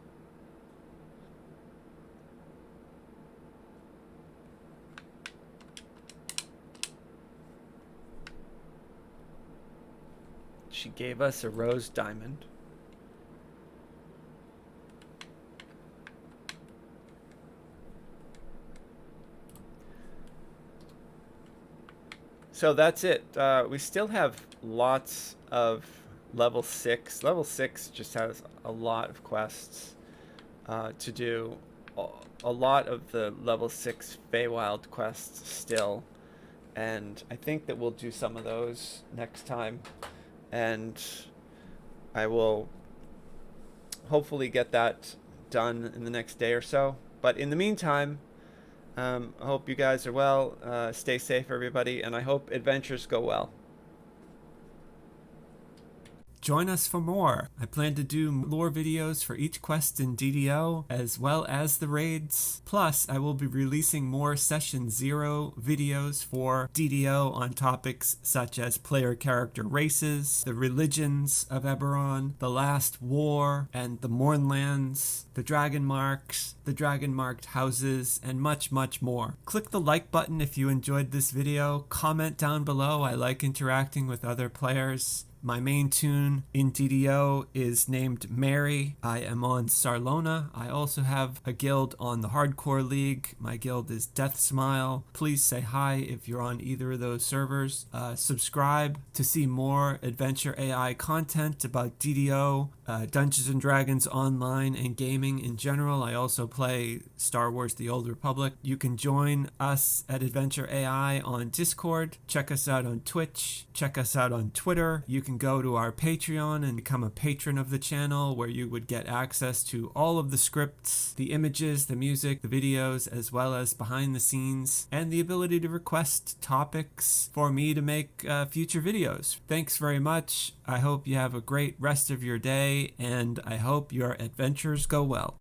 She gave us a rose diamond. So that's it. We still have lots of level 6. Level 6 just has a lot of quests to do. A lot of the level 6 Feywild quests still. And I think that we'll do some of those next time. And I will hopefully get that done in the next day or so. But in the meantime, I hope you guys are well. Stay safe, everybody, and I hope adventures go well. Join us for more. I plan to do lore videos for each quest in DDO, as well as the raids. Plus, I will be releasing more Session 0 videos for DDO on topics such as player character races, the religions of Eberron, the Last War, and the Mournlands, the Dragon Marks, the Dragon Marked houses, and much, much more. Click the like button if you enjoyed this video. Comment down below. I like interacting with other players. My main tune in DDO is named Mary. I am on Sarlona. I also have a guild on the Hardcore League. My guild is Death Smile. Please say hi if you're on either of those servers. Subscribe to see more Adventure AI content about DDO, Dungeons & Dragons Online, and gaming in general. I also play Star Wars The Old Republic. You can join us at Adventure AI on Discord. Check us out on Twitch. Check us out on Twitter. You can go to our Patreon and become a patron of the channel, where you would get access to all of the scripts, the images, the music, the videos, as well as behind the scenes, and the ability to request topics for me to make future videos. Thanks very much. I hope you have a great rest of your day, and I hope your adventures go well.